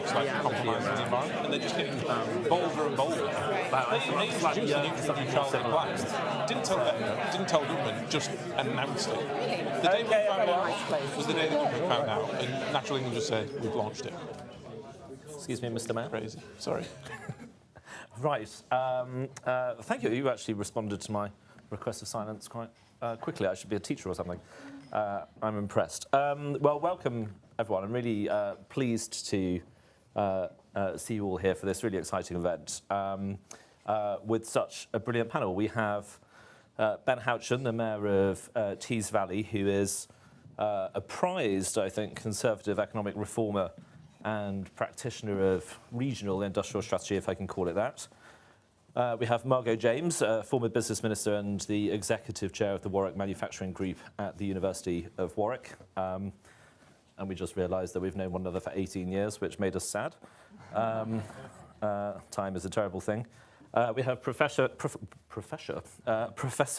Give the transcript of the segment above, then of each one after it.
looks like a compromise for the environment, and they're just getting bolder and bolder. They introduced the nuclear neutrality plan. Didn't tell government, just announced it. The day we found out was the day the government found out, and Natural England just said, we've launched it. Excuse me, Mr. Mayor. Crazy. Sorry. Right. Thank you. You actually responded to my request of silence quite quickly. I should be a teacher or something. I'm impressed. Well, welcome, everyone. I'm really pleased to see you all here for this really exciting event with such a brilliant panel. We have Ben Houchen, the Mayor of Tees Valley, who is a prized, I think, conservative economic reformer and practitioner of regional industrial strategy, if I can call it that. We have Margot James, former business minister and the executive chair of the Warwick Manufacturing Group at the University of Warwick. And we just realised that we've known one another for 18 years, which made us sad. Time is a terrible thing. We have Professor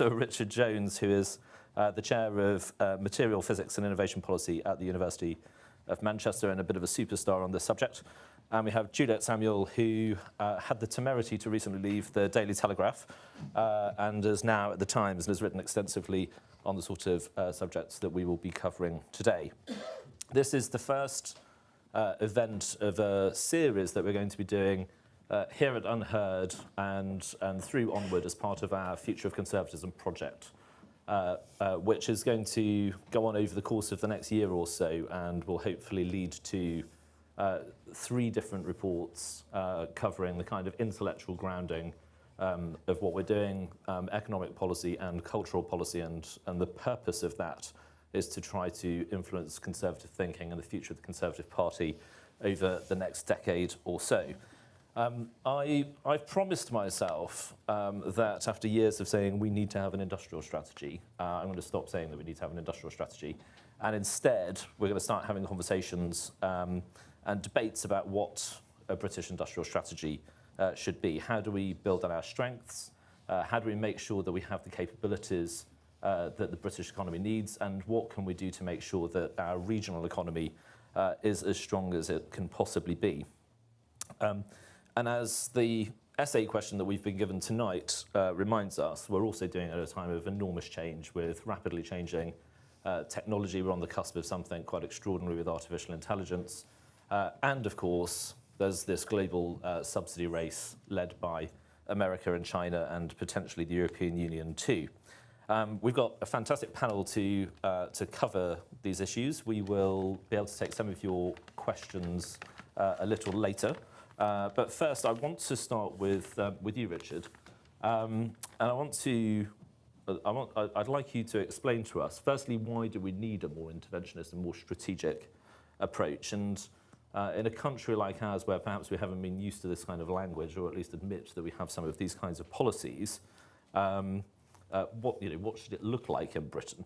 Richard Jones, who is the chair of Material Physics and Innovation Policy at the University of Manchester and a bit of a superstar on this subject. And we have Juliet Samuel, who had the temerity to recently leave the Daily Telegraph and is now at the Times and has written extensively on the sort of subjects that we will be covering today. This is the first event of a series that we're going to be doing here at Unheard and through Onward as part of our Future of Conservatism project, which is going to go on over the course of the next year or so and will hopefully lead to 3 different reports covering the kind of intellectual grounding of what we're doing, economic policy and cultural policy, and the purpose of that is to try to influence conservative thinking and the future of the Conservative Party over the next decade or so. I've promised myself that after years of saying we need to have an industrial strategy, I'm going to stop saying that we need to have an industrial strategy, and instead we're going to start having conversations and debates about what a British industrial strategy should be. How do we build on our strengths? How do we make sure that we have the capabilities that the British economy needs? And what can we do to make sure that our regional economy is as strong as it can possibly be? And as the essay question that we've been given tonight reminds us, we're also doing it at a time of enormous change with rapidly changing technology. We're on the cusp of something quite extraordinary with artificial intelligence. And of course, there's this global subsidy race led by America and China and potentially the European Union too. We've got a fantastic panel to cover these issues. We will be able to take some of your questions a little later. But first, I want to start with you, Richard. And I'd like you to explain to us, firstly, why do we need a more interventionist and more strategic approach? And in a country like ours, where perhaps we haven't been used to this kind of language, or at least admit that we have some of these kinds of policies, what should it look like in Britain?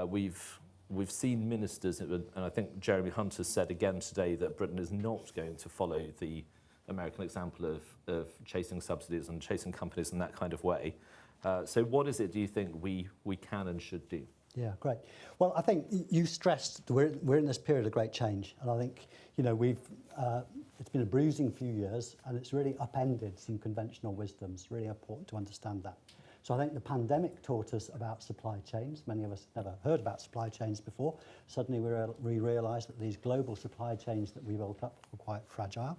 We've seen ministers, and I think Jeremy Hunt has said again today that Britain is not going to follow the American example of chasing subsidies and chasing companies in that kind of way. So what is it, do you think, we can and should do? Yeah, great. Well, I think you stressed we're in this period of great change, and I think it's been a bruising few years, and it's really upended some conventional wisdom. It's really important to understand that. So I think the pandemic taught us about supply chains. Many of us never heard about supply chains before. Suddenly we realised that these global supply chains that we built up were quite fragile.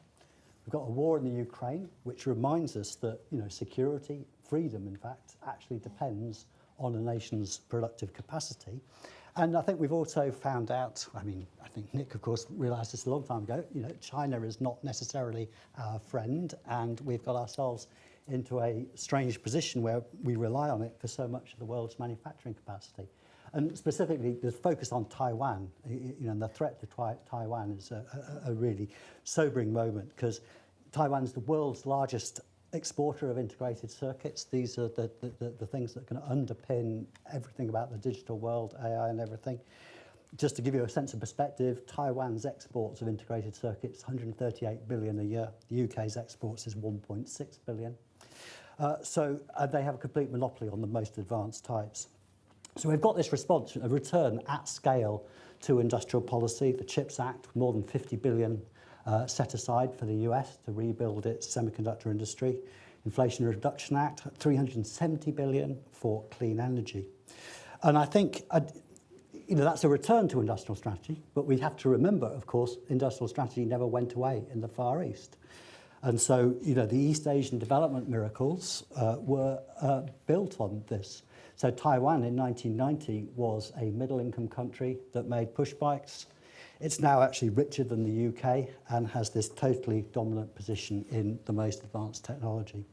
We've got a war in the Ukraine, which reminds us that security, freedom, in fact, actually depends on a nation's productive capacity. And I think we've also found out, I think Nick, of course, realised this a long time ago, China is not necessarily our friend, and we've got ourselves into a strange position where we rely on it for so much of the world's manufacturing capacity. And specifically, the focus on Taiwan, and the threat to Taiwan is a really sobering moment, because Taiwan's the world's largest exporter of integrated circuits. These are the things that can underpin everything about the digital world, AI and everything. Just to give you a sense of perspective, Taiwan's exports of integrated circuits, 138 billion a year. The UK's exports is 1.6 billion. So they have a complete monopoly on the most advanced types. So we've got this response, a return at scale to industrial policy, the CHIPS Act, more than 50 billion set aside for the US to rebuild its semiconductor industry. Inflation Reduction Act, 370 billion for clean energy. And I think, that's a return to industrial strategy, but we have to remember, of course, industrial strategy never went away in the Far East. And so, the East Asian development miracles were built on this. So Taiwan in 1990 was a middle-income country that made push bikes. It's now actually richer than the UK and has this totally dominant position in the most advanced technology.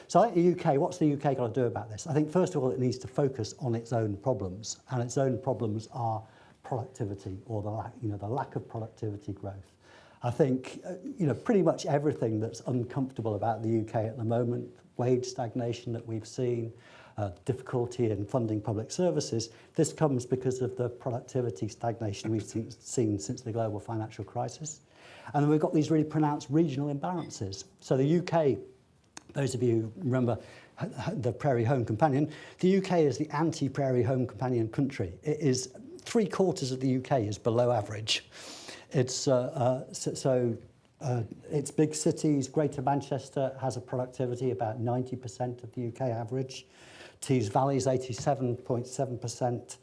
So I think the UK, what's the UK got to do about this? I think first of all it needs to focus on its own problems, and its own problems are productivity, or the lack of productivity growth. I think pretty much everything that's uncomfortable about the UK at the moment, wage stagnation that we've seen, difficulty in funding public services, this comes because of the productivity stagnation we've seen since the global financial crisis. And then we've got these really pronounced regional imbalances. So the UK, those of you who remember the Prairie Home Companion, the UK is the anti-Prairie Home Companion country. It is 3/4 of the UK is below average. It's it's big cities. Greater Manchester has a productivity about 90% of the UK average. Tees Valley's 87.7%.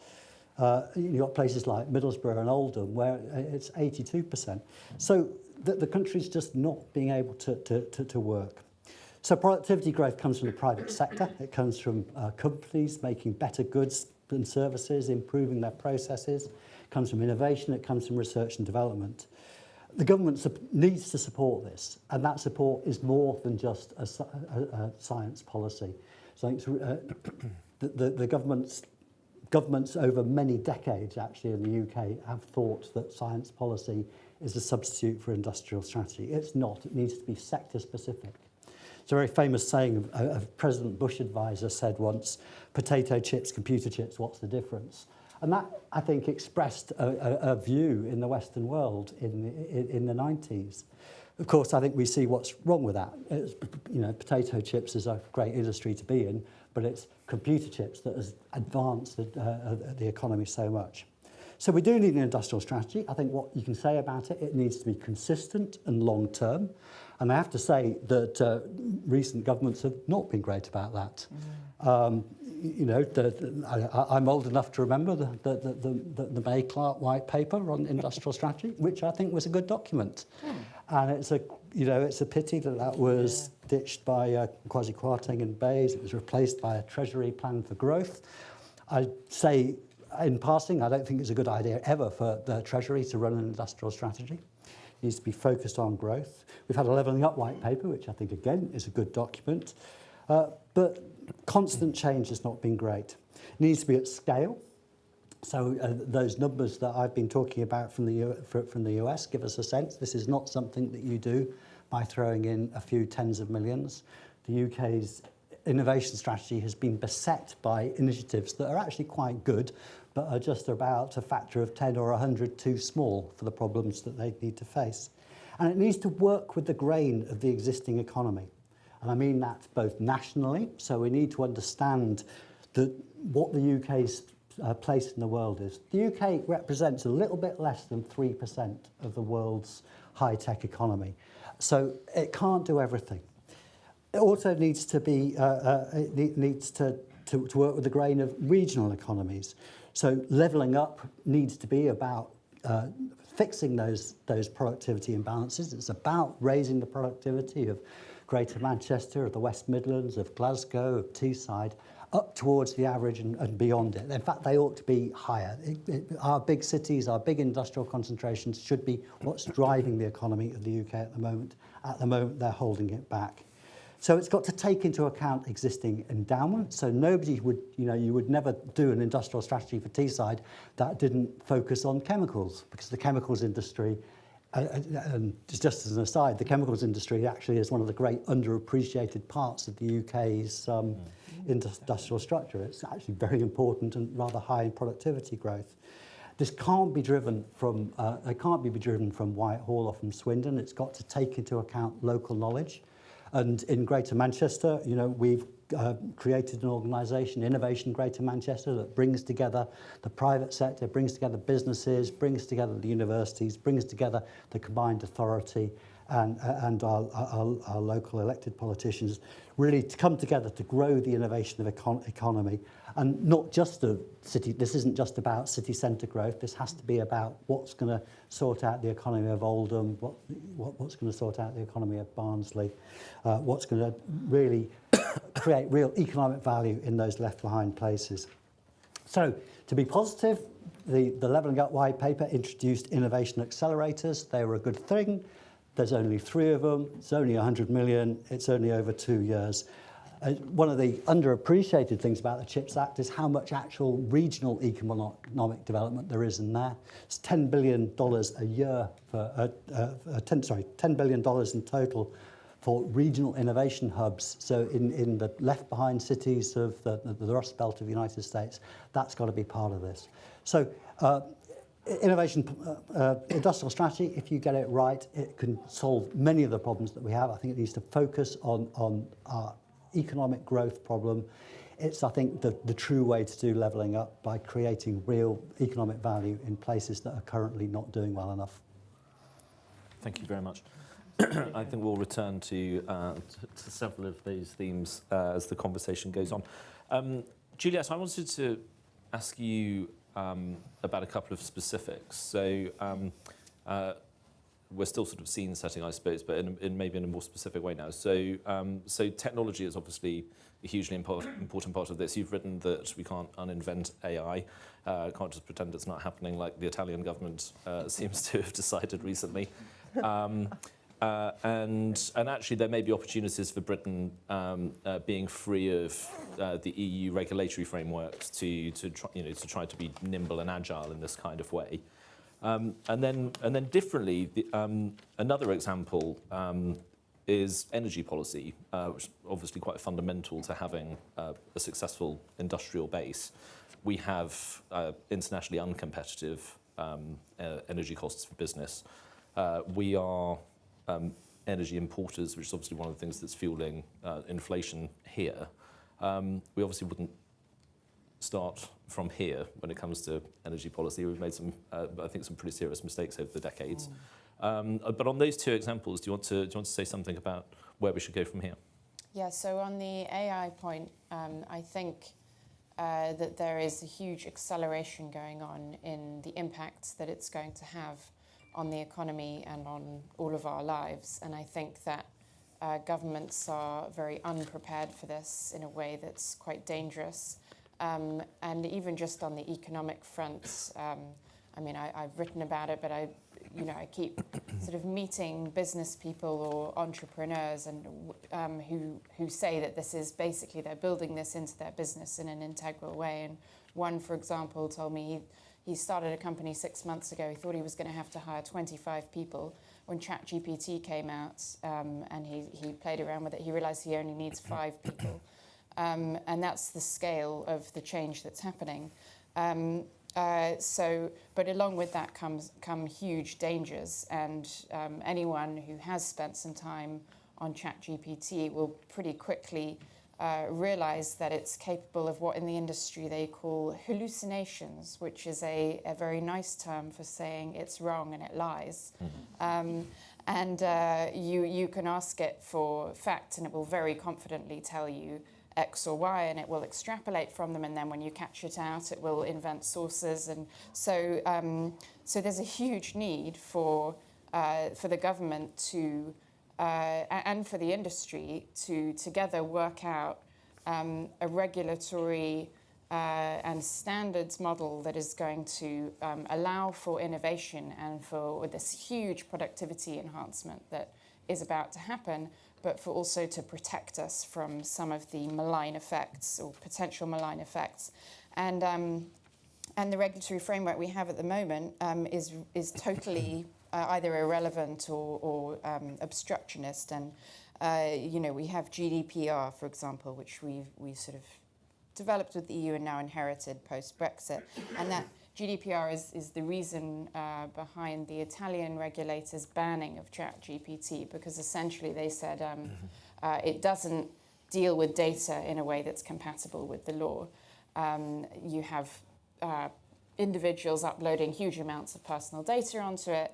You've got places like Middlesbrough and Oldham where it's 82%. So the country's just not being able to work. So productivity growth comes from the private sector. It comes from companies making better goods and services, improving their processes. It comes from innovation. It comes from research and development. The government needs to support this, and that support is more than just a science policy. So I think the governments over many decades actually in the UK have thought that science policy is a substitute for industrial strategy. It's not. It needs to be sector specific. It's a very famous saying a President Bush advisor said once, potato chips, computer chips, what's the difference? And that, I think, expressed a view in the Western world in the 90s. Of course, I think we see what's wrong with that. It's, potato chips is a great industry to be in, but it's computer chips that has advanced the economy so much. So we do need an industrial strategy. I think what you can say about it, it needs to be consistent and long-term. And I have to say that recent governments have not been great about that. I'm old enough to remember the May Clark White Paper on industrial strategy, which I think was a good document. And it's a pity that was ditched by Kwasi Kwarteng and Bayes. It was replaced by a Treasury plan for growth. I say in passing, I don't think it's a good idea ever for the Treasury to run an industrial strategy. It needs to be focused on growth. We've had a Levelling Up White Paper, which I think, again, is a good document. But constant change has not been great. It needs to be at scale. So those numbers that I've been talking about from the US give us a sense. This is not something that you do by throwing in a few tens of millions. The UK's innovation strategy has been beset by initiatives that are actually quite good, but are just about a factor of 10 or 100 too small for the problems that they need to face. And it needs to work with the grain of the existing economy. And I mean that both nationally, so we need to understand what the UK's place in the world is. The UK represents a little bit less than 3% of the world's high-tech economy. So it can't do everything. It also needs to be to work with the grain of regional economies. So levelling up needs to be about fixing those productivity imbalances. It's about raising the productivity of Greater Manchester, of the West Midlands, of Glasgow, of Teesside, up towards the average and beyond it. In fact, they ought to be higher. Our big cities, our big industrial concentrations should be what's driving the economy of the UK at the moment. At the moment, they're holding it back. So it's got to take into account existing endowment. So nobody would, you would never do an industrial strategy for Teesside that didn't focus on chemicals, because the chemicals industry, and just as an aside, the chemicals industry actually is one of the great underappreciated parts of the UK's industrial structure. It's actually very important and rather high in productivity growth. This can't be driven from Whitehall or from Swindon. It's got to take into account local knowledge. And in Greater Manchester, we've created an organisation, Innovation Greater Manchester, that brings together the private sector, brings together businesses, brings together the universities, brings together the combined authority and our local elected politicians, really to come together to grow the innovation of economy. And not just the city, this isn't just about city centre growth, this has to be about what's going to sort out the economy of Oldham, what's going to sort out the economy of Barnsley, what's going to really create real economic value in those left behind places. So, to be positive, the Levelling Up White Paper introduced innovation accelerators. They were a good thing. There's only 3 of them. It's only 100 million. It's only over 2 years. One of the underappreciated things about the CHIPS Act is how much actual regional economic development there is in there. It's $10 billion a year for $10 billion in total for regional innovation hubs. So in the left behind cities of the Rust Belt of the United States, that's got to be part of this. So innovation industrial strategy, if you get it right, it can solve many of the problems that we have. I think it needs to focus on our economic growth problem. It's, I think, the true way to do levelling up, by creating real economic value in places that are currently not doing well enough. Thank you very much. I think we'll return to several of those themes as the conversation goes on. Juliet, I wanted to ask you about a couple of specifics. So we're still sort of scene setting, I suppose, but maybe in a more specific way now. So technology is obviously a hugely important part of this. You've written that we can't uninvent AI, can't just pretend it's not happening like the Italian government seems to have decided recently. And actually, there may be opportunities for Britain being free of the EU regulatory frameworks to try to be nimble and agile in this kind of way. And then differently, another example is energy policy, which is obviously quite fundamental to having a successful industrial base. We have internationally uncompetitive energy costs for business. We are energy importers, which is obviously one of the things that's fueling inflation here. We obviously wouldn't start from here when it comes to energy policy. We've made some, I think, some pretty serious mistakes over the decades. But on those two examples, do you want to say something about where we should go from here? Yeah. So on the AI point, I think that there is a huge acceleration going on in the impacts that it's going to have on the economy and on all of our lives. And I think that governments are very unprepared for this in a way that's quite dangerous. And even just on the economic front, I mean, I've written about it, but I keep sort of meeting business people or entrepreneurs and who say that this is basically, they're building this into their business in an integral way. And one, for example, told me he started a company 6 months ago. He thought he was going to have to hire 25 people. When ChatGPT came out and he played around with it, he realized he only needs 5 people. And that's the scale of the change that's happening. But along with that come huge dangers. And anyone who has spent some time on ChatGPT will pretty quickly realize that it's capable of what in the industry they call hallucinations, which is a very nice term for saying it's wrong and it lies. Mm-hmm. You can ask it for facts and it will very confidently tell you X or Y, and it will extrapolate from them, and then when you catch it out, it will invent sources. And so there's a huge need for the government to and for the industry to together work out a regulatory and standards model that is going to allow for innovation and for this huge productivity enhancement that is about to happen, but for also to protect us from some of the malign effects or potential malign effects. And the regulatory framework we have at the moment is totally either irrelevant or obstructionist. And we have GDPR, for example, which we sort of developed with the EU and now inherited post-Brexit. And that GDPR is the reason behind the Italian regulators' banning of ChatGPT, because essentially they said it doesn't deal with data in a way that's compatible with the law. You have individuals uploading huge amounts of personal data onto it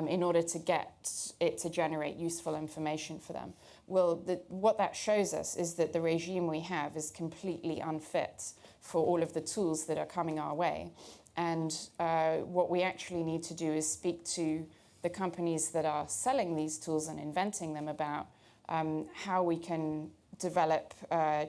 in order to get it to generate useful information for them. Well, what that shows us is that the regime we have is completely unfit for all of the tools that are coming our way. And what we actually need to do is speak to the companies that are selling these tools and inventing them about how we can develop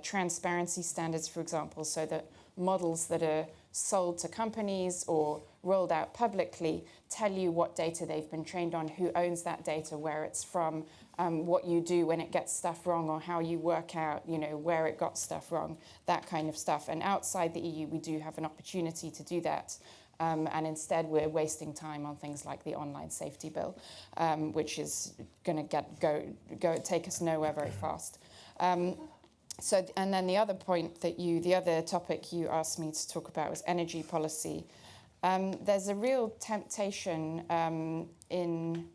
transparency standards, for example, so that models that are sold to companies or rolled out publicly tell you what data they've been trained on, who owns that data, where it's from, what you do when it gets stuff wrong, or how you work out, where it got stuff wrong, that kind of stuff. And outside the EU, we do have an opportunity to do that. And instead, we're wasting time on things like the online safety bill, which is going to go take us nowhere very fast. And then the other the other topic you asked me to talk about was energy policy. There's a real temptation in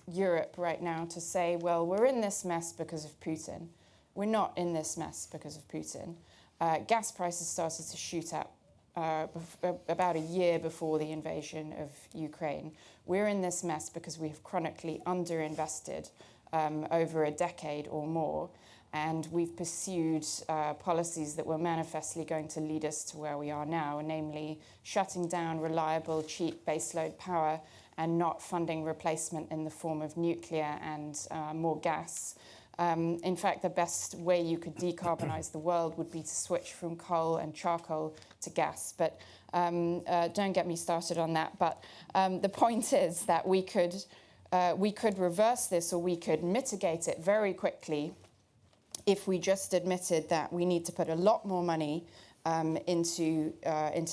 Europe right now to say, well, we're in this mess because of Putin. We're not in this mess because of Putin. Gas prices started to shoot up about a year before the invasion of Ukraine. We're in this mess because we have chronically underinvested over a decade or more. And we've pursued policies that were manifestly going to lead us to where we are now, namely shutting down reliable, cheap baseload power and not funding replacement in the form of nuclear and more gas. In fact, the best way you could decarbonise the world would be to switch from coal and charcoal to gas. But don't get me started on that. But the point is that we could reverse this, or we could mitigate it very quickly if we just admitted that we need to put a lot more money into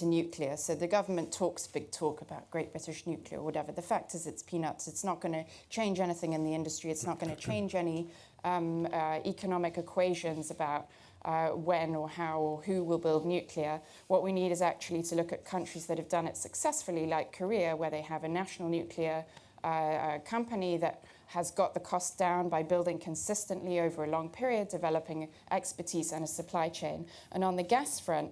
nuclear. So the government talks big talk about Great British Nuclear or whatever. The fact is it's peanuts. It's not going to change anything in the industry. It's not going to change any economic equations about when or how or who will build nuclear. What we need is actually to look at countries that have done it successfully, like Korea, where they have a national nuclear company that has got the cost down by building consistently over a long period, developing expertise and a supply chain. And on the gas front,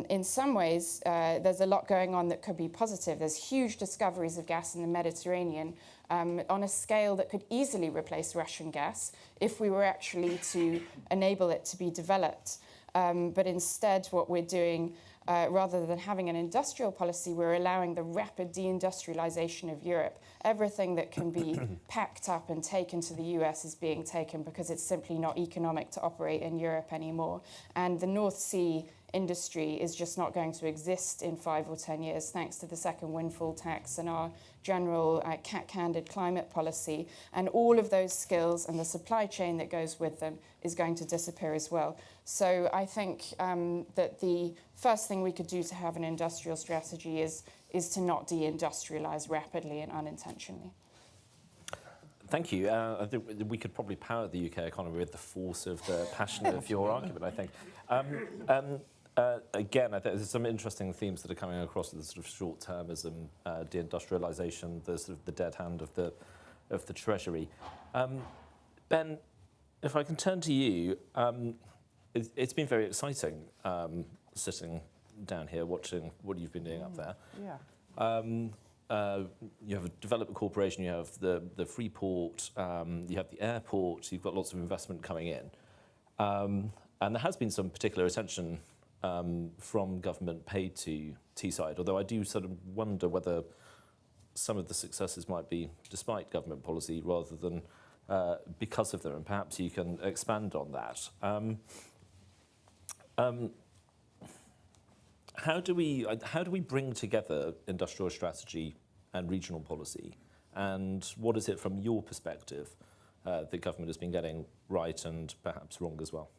in some ways, there's a lot going on that could be positive. There's huge discoveries of gas in the Mediterranean on a scale that could easily replace Russian gas if we were actually to enable it to be developed. But instead, what we're doing, rather than having an industrial policy, we're allowing the rapid deindustrialization of Europe. Everything that can be packed up and taken to the US is being taken because it's simply not economic to operate in Europe anymore. And the North Sea industry is just not going to exist in 5 or 10 years, thanks to the second windfall tax and our general cat-handed climate policy. And all of those skills and the supply chain that goes with them is going to disappear as well. So I think that the first thing we could do to have an industrial strategy is to not deindustrialize rapidly and unintentionally. Thank you. I think we could probably power the UK economy with the force of the passion of your argument, I think. Again, I think there's some interesting themes that are coming across with the sort of short-termism, deindustrialization, the sort of the dead hand of the Treasury. Ben, if I can turn to you, it's been very exciting sitting down here watching what you've been doing up there. Yeah. You have a development corporation, you have the free port, you have the airport, you've got lots of investment coming in. And there has been some particular attention from government paid to Teesside, although I do sort of wonder whether some of the successes might be despite government policy rather than because of them, and perhaps you can expand on that. How do we bring together industrial strategy and regional policy, and what is it from your perspective that government has been getting right and perhaps wrong as well?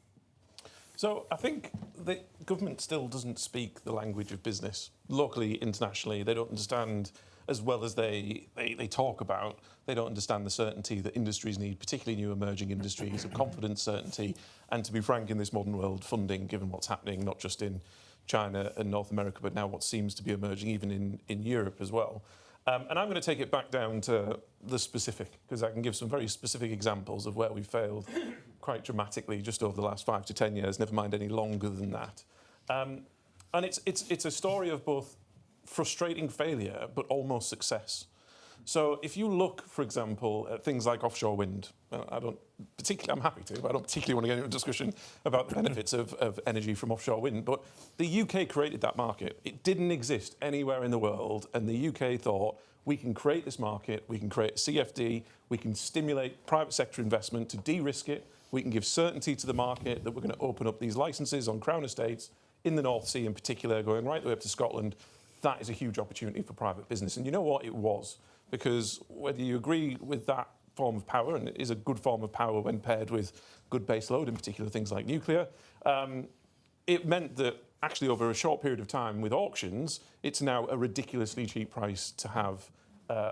So I think the government still doesn't speak the language of business. Locally, internationally, they don't understand as well as they talk about. They don't understand the certainty that industries need, particularly new emerging industries, of confidence, certainty, and to be frank, in this modern world, funding, given what's happening, not just in China and North America, but now what seems to be emerging even in Europe as well. And I'm going to take it back down to the specific, because I can give some very specific examples of where we failed quite dramatically just over the last 5 to 10 years, never mind any longer than that. And it's a story of both frustrating failure, but almost success. So if you look, for example, at things like offshore wind, I'm happy to, but I don't particularly want to get into a discussion about the benefits of energy from offshore wind, but the UK created that market. It didn't exist anywhere in the world, and the UK thought, we can create this market, we can create a CFD, we can stimulate private sector investment to de-risk it, we can give certainty to the market that we're going to open up these licences on Crown estates, in the North Sea in particular, going right the way up to Scotland. That is a huge opportunity for private business. And you know what? It was. Because whether you agree with that form of power, and it is a good form of power when paired with good base load, in particular things like nuclear, it meant that actually over a short period of time with auctions, it's now a ridiculously cheap price to have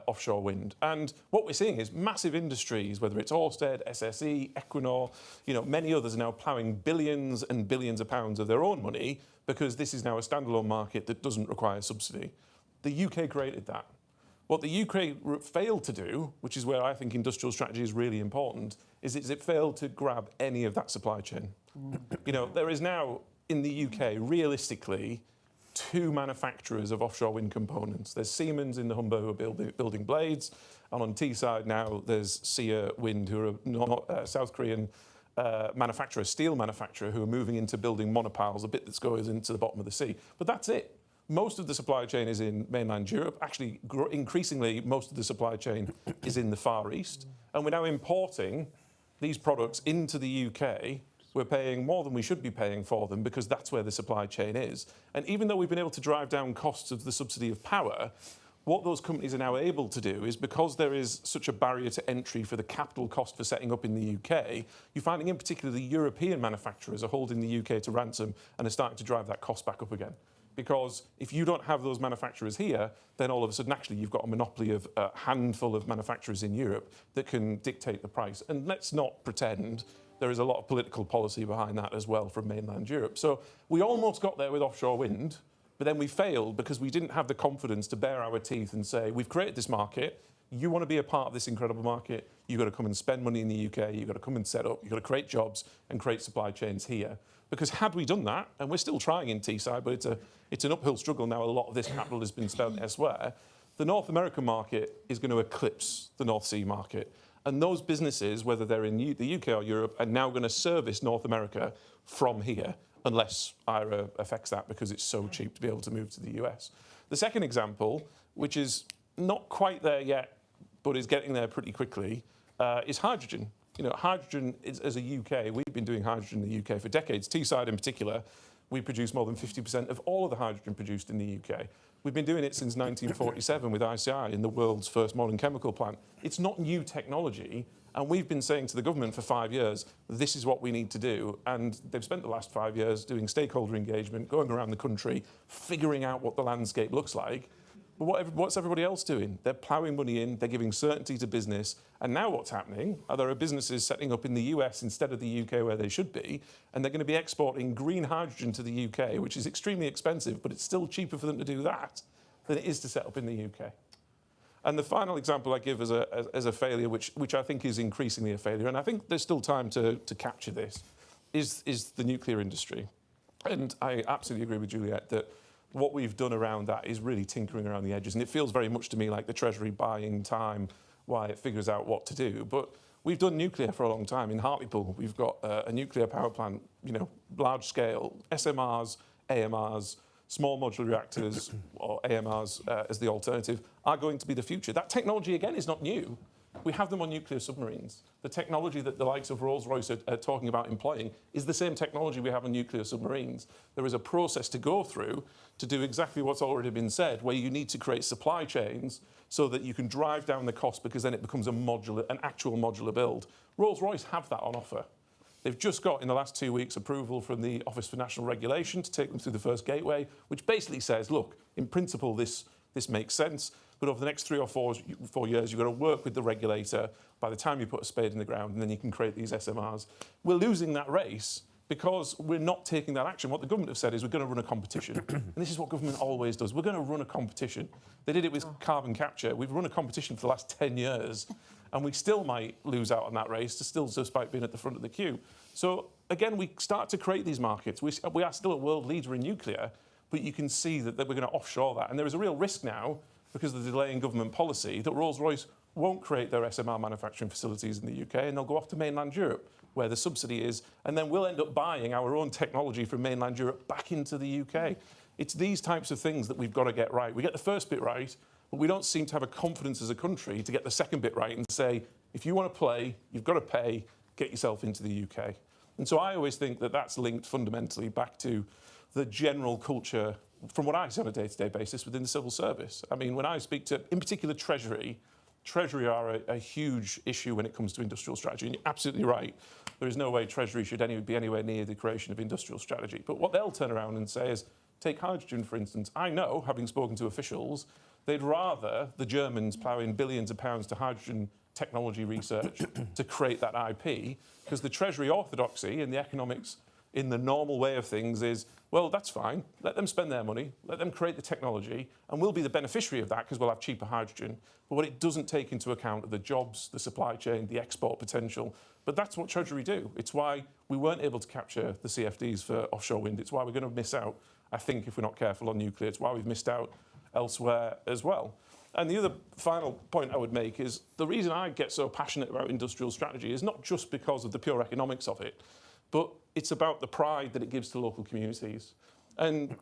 offshore wind. And what we're seeing is massive industries, whether it's Ørsted, SSE, Equinor, many others are now ploughing billions and billions of pounds of their own money because this is now a standalone market that doesn't require subsidy. The UK created that. What the UK failed to do, which is where I think industrial strategy is really important, is it failed to grab any of that supply chain. There is now in the UK, realistically, 2 manufacturers of offshore wind components. There's Siemens in the Humber who are building blades, and on Teesside now there's Sia Wind, who are a South Korean steel manufacturer, who are moving into building monopiles, a bit that goes into the bottom of the sea. But that's it. Most of the supply chain is in mainland Europe. Actually, increasingly, most of the supply chain is in the Far East. And we're now importing these products into the UK. We're paying more than we should be paying for them because that's where the supply chain is. And even though we've been able to drive down costs of the subsidy of power, what those companies are now able to do is, because there is such a barrier to entry for the capital cost for setting up in the UK, you're finding in particular the European manufacturers are holding the UK to ransom and are starting to drive that cost back up again. Because if you don't have those manufacturers here, then all of a sudden, actually, you've got a monopoly of a handful of manufacturers in Europe that can dictate the price. And let's not pretend there is a lot of political policy behind that as well from mainland Europe. So we almost got there with offshore wind, but then we failed because we didn't have the confidence to bare our teeth and say, we've created this market, you want to be a part of this incredible market, you've got to come and spend money in the UK, you've got to come and set up, you've got to create jobs and create supply chains here. Because had we done that, and we're still trying in Teesside, but it's an uphill struggle now, a lot of this capital has been spent elsewhere, the North American market is going to eclipse the North Sea market. And those businesses, whether they're in the UK or Europe, are now going to service North America from here, unless IRA affects that because it's so cheap to be able to move to the US. The second example, which is not quite there yet, but is getting there pretty quickly, is hydrogen. Hydrogen is, as a UK, we've been doing hydrogen in the UK for decades. Teesside in particular, we produce more than 50% of all of the hydrogen produced in the UK. We've been doing it since 1947 with ICI in the world's first modern chemical plant. It's not new technology, and we've been saying to the government for 5 years, this is what we need to do. And they've spent the last 5 years doing stakeholder engagement, going around the country, figuring out what the landscape looks like. But what's everybody else doing? They're ploughing money in, they're giving certainty to business, and now what's happening are there are businesses setting up in the US instead of the UK where they should be, and they're going to be exporting green hydrogen to the UK, which is extremely expensive, but it's still cheaper for them to do that than it is to set up in the UK. And the final example I give as a failure, which I think is increasingly a failure, and I think there's still time to capture this, is the nuclear industry. And I absolutely agree with Juliet that what we've done around that is really tinkering around the edges. And it feels very much to me like the Treasury buying time while it figures out what to do. But we've done nuclear for a long time. In Hartlepool, we've got a nuclear power plant, large scale, SMRs, AMRs, small modular reactors, or AMRs as the alternative, are going to be the future. That technology, again, is not new. We have them on nuclear submarines. The technology that the likes of Rolls-Royce are talking about employing is the same technology we have on nuclear submarines. There is a process to go through to do exactly what's already been said, where you need to create supply chains so that you can drive down the cost, because then it becomes an actual modular build. Rolls-Royce have that on offer. They've just got, in the last 2 weeks, approval from the Office for National Regulation to take them through the first gateway, which basically says, look, in principle, this makes sense, but over the next 3 or 4 years, you've got to work with the regulator by the time you put a spade in the ground, and then you can create these SMRs. We're losing that race because we're not taking that action. What the government have said is we're going to run a competition. And this is what government always does. We're going to run a competition. They did it with carbon capture. We've run a competition for the last 10 years, and we still might lose out on that race, despite being at the front of the queue. So, again, we start to create these markets. We are still a world leader in nuclear, but you can see that we're going to offshore that. And there is a real risk now, because of the delay in government policy, that Rolls-Royce won't create their SMR manufacturing facilities in the UK, and they'll go off to mainland Europe, where the subsidy is, and then we'll end up buying our own technology from mainland Europe back into the UK. It's these types of things that we've got to get right. We get the first bit right, but we don't seem to have a confidence as a country to get the second bit right and say, if you want to play, you've got to pay, get yourself into the UK. And so I always think that that's linked fundamentally back to the general culture, from what I see on a day-to-day basis within the civil service. I mean, when I speak to, in particular, Treasury are a huge issue when it comes to industrial strategy. And you're absolutely right. There is no way Treasury should be anywhere near the creation of industrial strategy. But what they'll turn around and say is, take hydrogen, for instance. I know, having spoken to officials, they'd rather the Germans plough in billions of pounds to hydrogen technology research to create that IP, because the Treasury orthodoxy in the economics, in the normal way of things is, well, that's fine. Let them spend their money, let them create the technology, and we'll be the beneficiary of that because we'll have cheaper hydrogen. But what it doesn't take into account are the jobs, the supply chain, the export potential. But that's what Treasury do. It's why we weren't able to capture the CFDs for offshore wind. It's why we're going to miss out, I think, if we're not careful on nuclear. It's why we've missed out elsewhere as well. And the other final point I would make is the reason I get so passionate about industrial strategy is not just because of the pure economics of it, but it's about the pride that it gives to local communities. And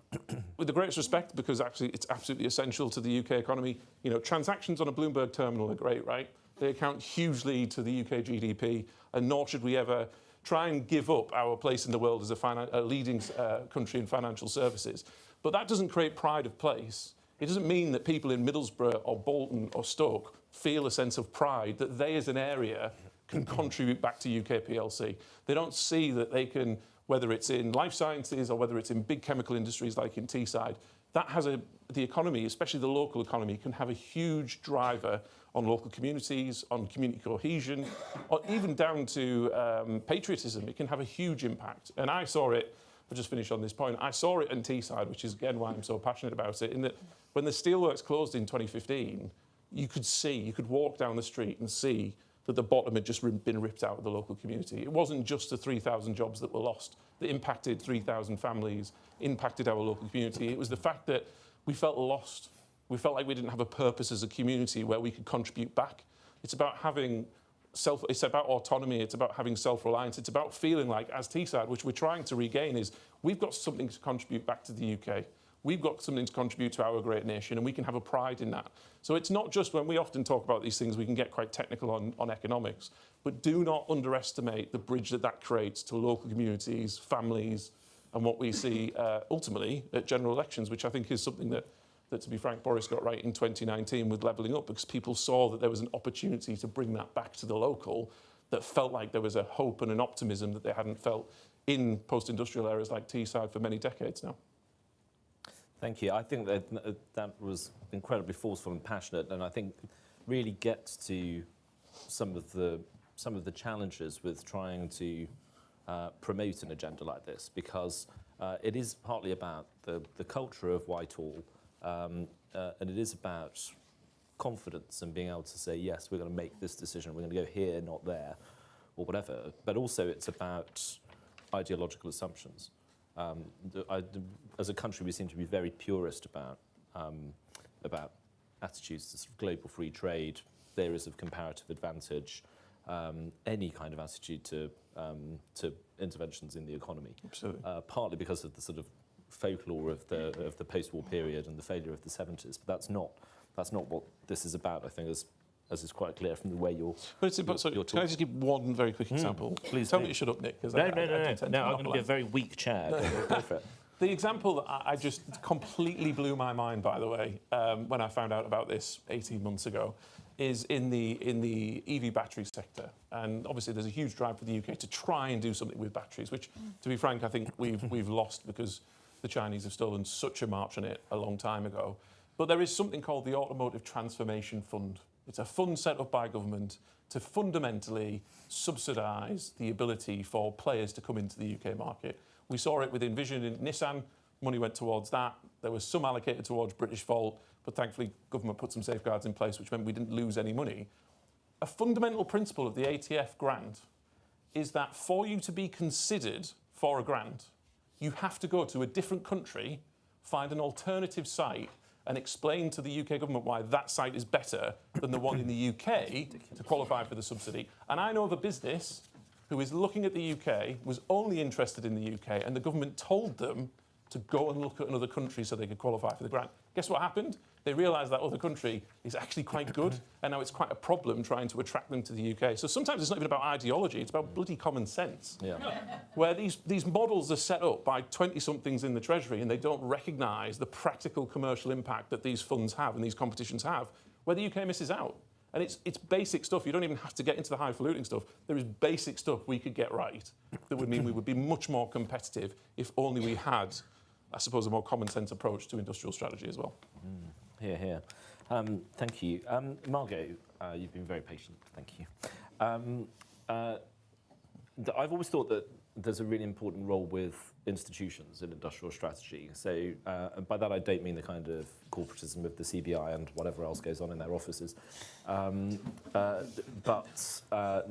with the greatest respect, because actually it's absolutely essential to the UK economy, you know, transactions on a Bloomberg terminal are great, right? They account hugely to the UK GDP, and nor should we ever try and give up our place in the world as a leading country in financial services. But that doesn't create pride of place. It doesn't mean that people in Middlesbrough or Bolton or Stoke feel a sense of pride that they as an area can contribute back to UK PLC. They don't see that they can, whether it's in life sciences or whether it's in big chemical industries like in Teesside, that has the economy, especially the local economy, can have a huge driver on local communities, on community cohesion, or even down to patriotism. It can have a huge impact. And I saw it, I'll just finish on this point, I saw it in Teesside, which is again why I'm so passionate about it, in that when the steelworks closed in 2015, you could walk down the street and see that the bottom had just been ripped out of the local community. It wasn't just the 3,000 jobs that were lost that impacted 3,000 families, impacted our local community. It was the fact that we felt lost. We felt like we didn't have a purpose as a community where we could contribute back. It's about having it's about autonomy, it's about having self-reliance, it's about feeling like, as Teesside, which we're trying to regain, is we've got something to contribute back to the UK. We've got something to contribute to our great nation, and we can have a pride in that. So it's not just when we often talk about these things, we can get quite technical on economics, but do not underestimate the bridge that creates to local communities, families, and what we see ultimately at general elections, which I think is something that, to be frank, Boris got right in 2019 with levelling up, because people saw that there was an opportunity to bring that back to the local, that felt like there was a hope and an optimism that they hadn't felt in post-industrial areas like Teesside for many decades now. Thank you. I think that was incredibly forceful and passionate, and I think really gets to some of the challenges with trying to promote an agenda like this, because it is partly about the culture of Whitehall, and it is about confidence and being able to say, yes, we're going to make this decision, we're going to go here, not there, or whatever. But also it's about ideological assumptions. As a country, we seem to be very purist about attitudes to sort of global free trade, theories of comparative advantage, any kind of attitude to interventions in the economy. Absolutely. Partly because of the sort of folklore of the post-war period and the failure of the 70s, but that's not what this is about. I think, as is quite clear from the way you're. But it's about. Sorry, can I just give one very quick example? Please tell do. me you shut up, Nick. No. I'm going to be a very weak chair. Go for it. The example that I just completely blew my mind, by the way, when I found out about this 18 months ago, is in the EV battery sector. And obviously there's a huge drive for the UK to try and do something with batteries, which, to be frank, I think we've lost because the Chinese have stolen such a march on it a long time ago. But there is something called the Automotive Transformation Fund. It's a fund set up by government to fundamentally subsidise the ability for players to come into the UK market. We saw it with Envision in Nissan. Money went towards that. There was some allocated towards British Volt, but thankfully government put some safeguards in place, which meant we didn't lose any money. A fundamental principle of the ATF grant is that for you to be considered for a grant, you have to go to a different country, find an alternative site, and explain to the UK government why that site is better than the one in the UK to qualify for the subsidy. And I know of a business who is looking at the UK, was only interested in the UK, and the government told them to go and look at another country so they could qualify for the grant. Guess what happened? They realised that other country is actually quite good, and now it's quite a problem trying to attract them to the UK. So sometimes it's not even about ideology, it's about bloody common sense. Yeah. Where these models are set up by 20-somethings in the Treasury and they don't recognise the practical commercial impact that these funds have and these competitions have, where the UK misses out. And it's basic stuff. You don't even have to get into the highfalutin stuff. There is basic stuff we could get right that would mean we would be much more competitive if only we had, I suppose, a more common sense approach to industrial strategy as well. Here, here. Thank you. Margot, you've been very patient. Thank you. I've always thought that there's a really important role with institutions in industrial strategy. So and by that I don't mean the kind of corporatism of the CBI and whatever else goes on in their offices, but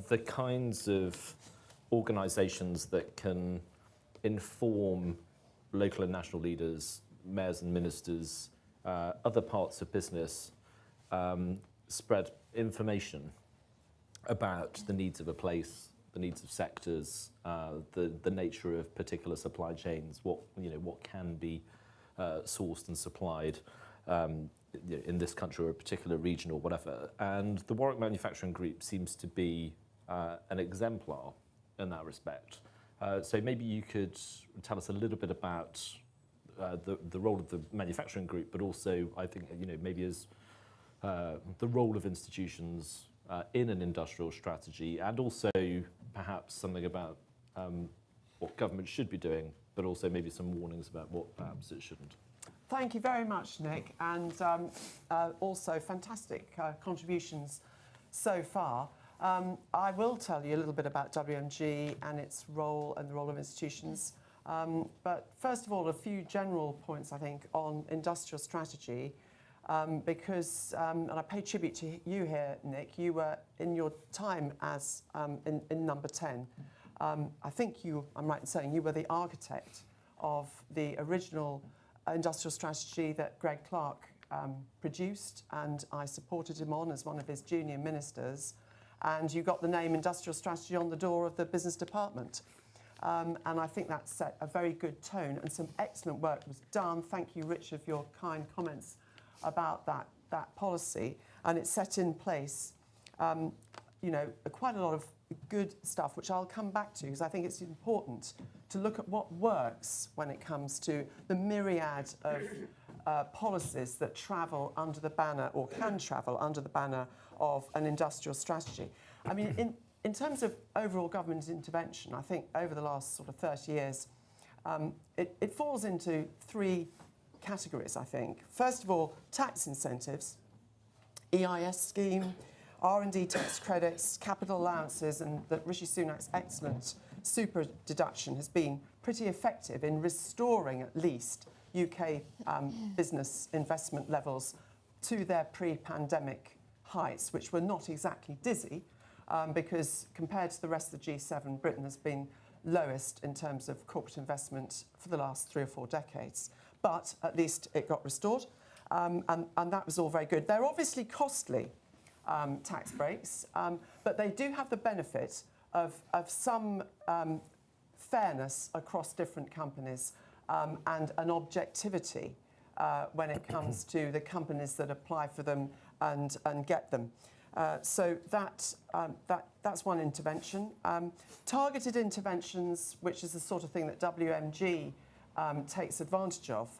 the kinds of organisations that can inform local and national leaders, mayors and ministers, other parts of business, spread information about the needs of a place, the needs of sectors, the nature of particular supply chains, what can be sourced and supplied in this country or a particular region or whatever. And the Warwick Manufacturing Group seems to be an exemplar in that respect. So maybe you could tell us a little bit about the role of the manufacturing group, but also I think maybe as the role of institutions in an industrial strategy, and also perhaps something about what government should be doing, but also maybe some warnings about what perhaps it shouldn't. Thank you very much, Nick, and also fantastic contributions so far. I will tell you a little bit about WMG and its role and the role of institutions. But first of all, a few general points, I think, on industrial strategy, because, and I pay tribute to you here, Nick, you were in your time as in number 10. I think I'm right in saying you were the architect of the original industrial strategy that Greg Clark produced, and I supported him on as one of his junior ministers. And you got the name Industrial Strategy on the door of the business department. And I think that set a very good tone, and some excellent work was done. Thank you, Richard, for your kind comments about that policy. And it set in place, quite a lot of good stuff, which I'll come back to, because I think it's important to look at what works when it comes to the myriad of policies that travel under the banner, or can travel under the banner, of an industrial strategy. I mean, in terms of overall government intervention, I think over the last sort of 30 years, it falls into three categories, I think. First of all, tax incentives, EIS scheme, R&D tax credits, capital allowances, and that Rishi Sunak's excellent super deduction has been pretty effective in restoring at least UK business investment levels to their pre-pandemic heights, which were not exactly dizzy, because compared to the rest of the G7, Britain has been lowest in terms of corporate investment for the last 3 or 4 decades. But at least it got restored, and that was all very good. They're obviously costly, tax breaks, but they do have the benefit of some fairness across different companies, and an objectivity when it comes to the companies that apply for them and get them. So that's one intervention. Targeted interventions, which is the sort of thing that WMG takes advantage of,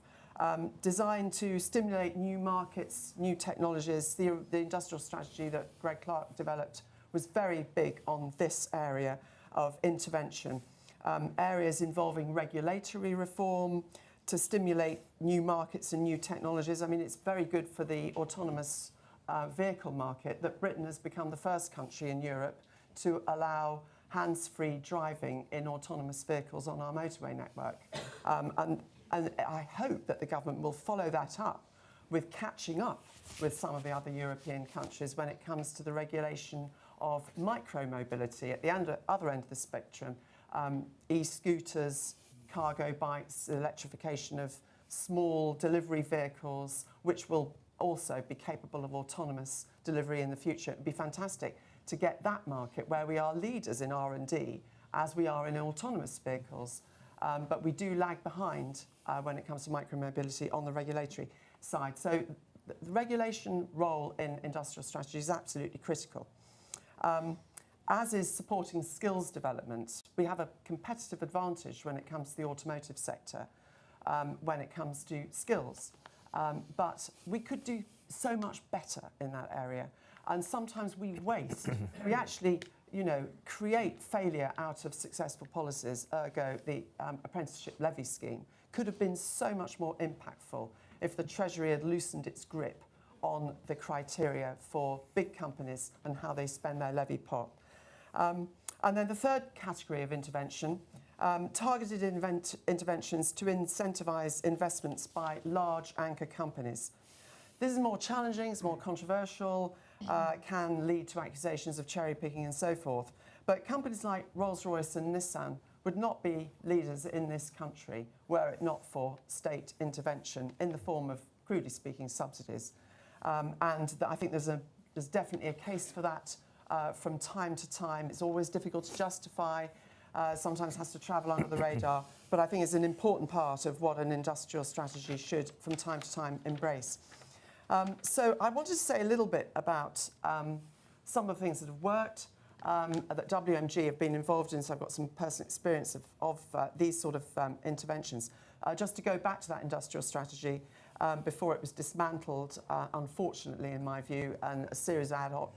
designed to stimulate new markets, new technologies. The industrial strategy that Greg Clark developed was very big on this area of intervention. Areas involving regulatory reform to stimulate new markets and new technologies. I mean, it's very good for the autonomous vehicle market that Britain has become the first country in Europe to allow hands-free driving in autonomous vehicles on our motorway network. And I hope that the government will follow that up with catching up with some of the other European countries when it comes to the regulation of micro-mobility at the other end of the spectrum, e-scooters, cargo bikes, electrification of small delivery vehicles, which will also be capable of autonomous delivery in the future. It would be fantastic to get that market where we are leaders in R&D as we are in autonomous vehicles. But we do lag behind when it comes to micro-mobility on the regulatory side. So the regulation role in industrial strategy is absolutely critical. As is supporting skills development. We have a competitive advantage when it comes to the automotive sector, when it comes to skills. But we could do so much better in that area. And sometimes we waste. We actually, create failure out of successful policies. Ergo, the apprenticeship levy scheme could have been so much more impactful if the Treasury had loosened its grip on the criteria for big companies and how they spend their levy pot. And then the third category of intervention, targeted interventions to incentivise investments by large anchor companies. This is more challenging, it's more controversial, can lead to accusations of cherry picking and so forth. But companies like Rolls-Royce and Nissan would not be leaders in this country were it not for state intervention in the form of, crudely speaking, subsidies. I think there's definitely a case for that from time to time. It's always difficult to justify, sometimes has to travel under the radar, but I think it's an important part of what an industrial strategy should, from time to time, embrace. So I wanted to say a little bit about some of the things that have worked, that WMG have been involved in, so I've got some personal experience of these sort of interventions. Just to go back to that industrial strategy, before it was dismantled, unfortunately, in my view, and a series of ad hoc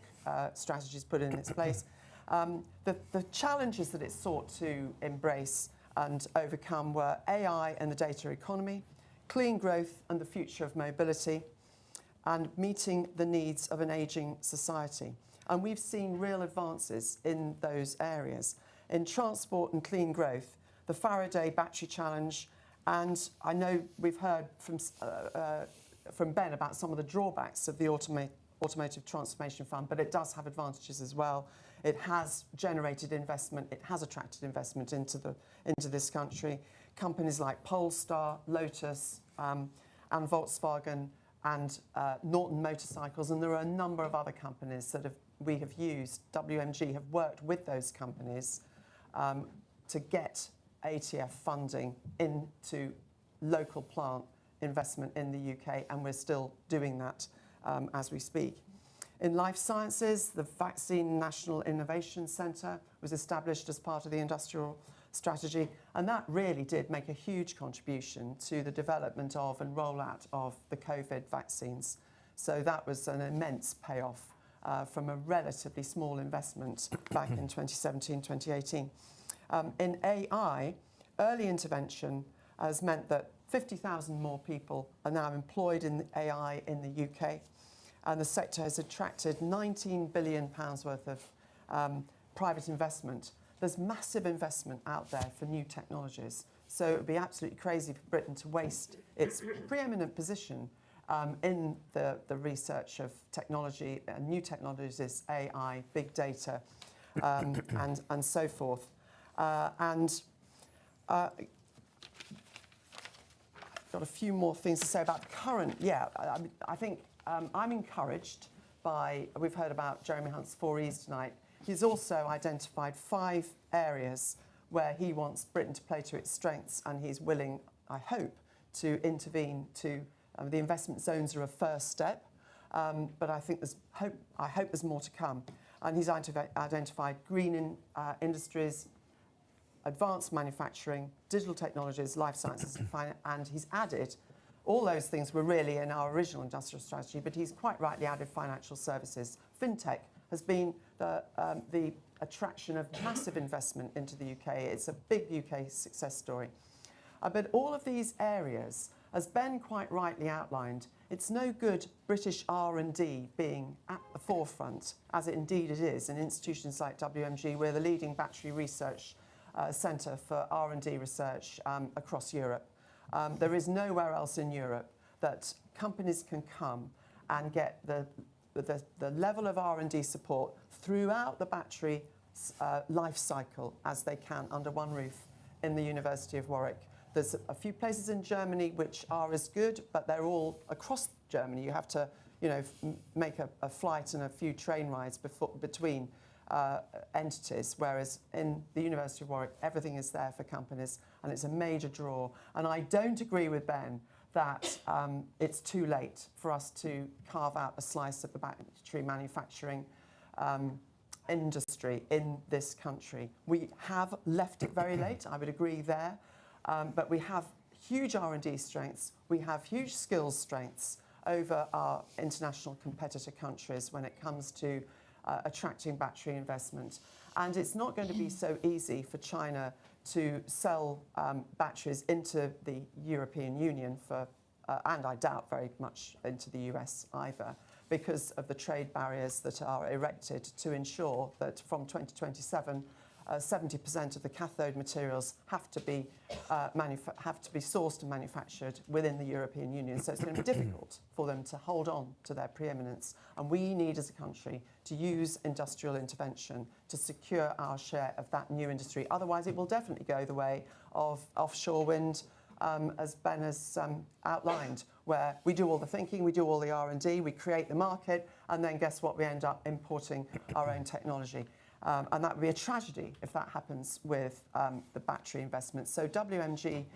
strategies put in its place. The challenges that it sought to embrace and overcome were AI and the data economy, clean growth and the future of mobility, and meeting the needs of an ageing society. And we've seen real advances in those areas. In transport and clean growth, the Faraday Battery Challenge, and I know we've heard from Ben about some of the drawbacks of the Automotive Transformation Fund, but it does have advantages as well. It has generated investment, it has attracted investment into this country. Companies like Polestar, Lotus, and Volkswagen, and Norton Motorcycles, and there are a number of other companies that we have used. WMG have worked with those companies to get ATF funding into local plant investment in the UK, and we're still doing that as we speak. In life sciences, the Vaccine National Innovation Centre was established as part of the industrial strategy, and that really did make a huge contribution to the development of and rollout of the COVID vaccines. So that was an immense payoff from a relatively small investment back in 2017, 2018. In AI, early intervention has meant that 50,000 more people are now employed in AI in the UK, and the sector has attracted £19 billion worth of private investment. There's massive investment out there for new technologies, so it would be absolutely crazy for Britain to waste its preeminent position in the research of technology, new technologies, AI, big data, and so forth. I've got a few more things to say about the current. I think I'm encouraged by, we've heard about Jeremy Hunt's 4 E's tonight. He's also identified 5 areas where he wants Britain to play to its strengths, and he's willing, I hope, to intervene. The investment zones are a first step, but I think I hope there's more to come. And he's identified green industries, advanced manufacturing, digital technologies, life sciences, and finance, and he's added, all those things were really in our original industrial strategy, but he's quite rightly added financial services. Fintech has been the attraction of massive investment into the UK. It's a big UK success story. But all of these areas, as Ben quite rightly outlined, It's no good British R&D being at the forefront, as it indeed it is, in institutions like WMG. We're the leading battery research centre for R&D research across Europe. There is nowhere else in Europe that companies can come and get the level of R&D support throughout the battery life cycle as they can under one roof in the University of Warwick. There's a few places in Germany which are as good, but they're all across Germany. You have to, make a flight and a few train rides between entities, whereas in the University of Warwick, everything is there for companies, and it's a major draw. And I don't agree with Ben that it's too late for us to carve out a slice of the battery manufacturing industry in this country. We have left it very late, I would agree there. But we have huge R&D strengths, we have huge skills strengths over our international competitor countries when it comes to attracting battery investment. And it's not going to be so easy for China to sell batteries into the European Union and I doubt very much into the US either, because of the trade barriers that are erected to ensure that from 2027, 70% of the cathode materials have to be sourced and manufactured within the European Union. So it's going to be difficult for them to hold on to their preeminence. And we need, as a country, to use industrial intervention to secure our share of that new industry. Otherwise, it will definitely go the way of offshore wind, as Ben has outlined, where we do all the thinking, we do all the R&D, we create the market, and then guess what? We end up importing our own technology. And that would be a tragedy if that happens with the battery investments. So WMG,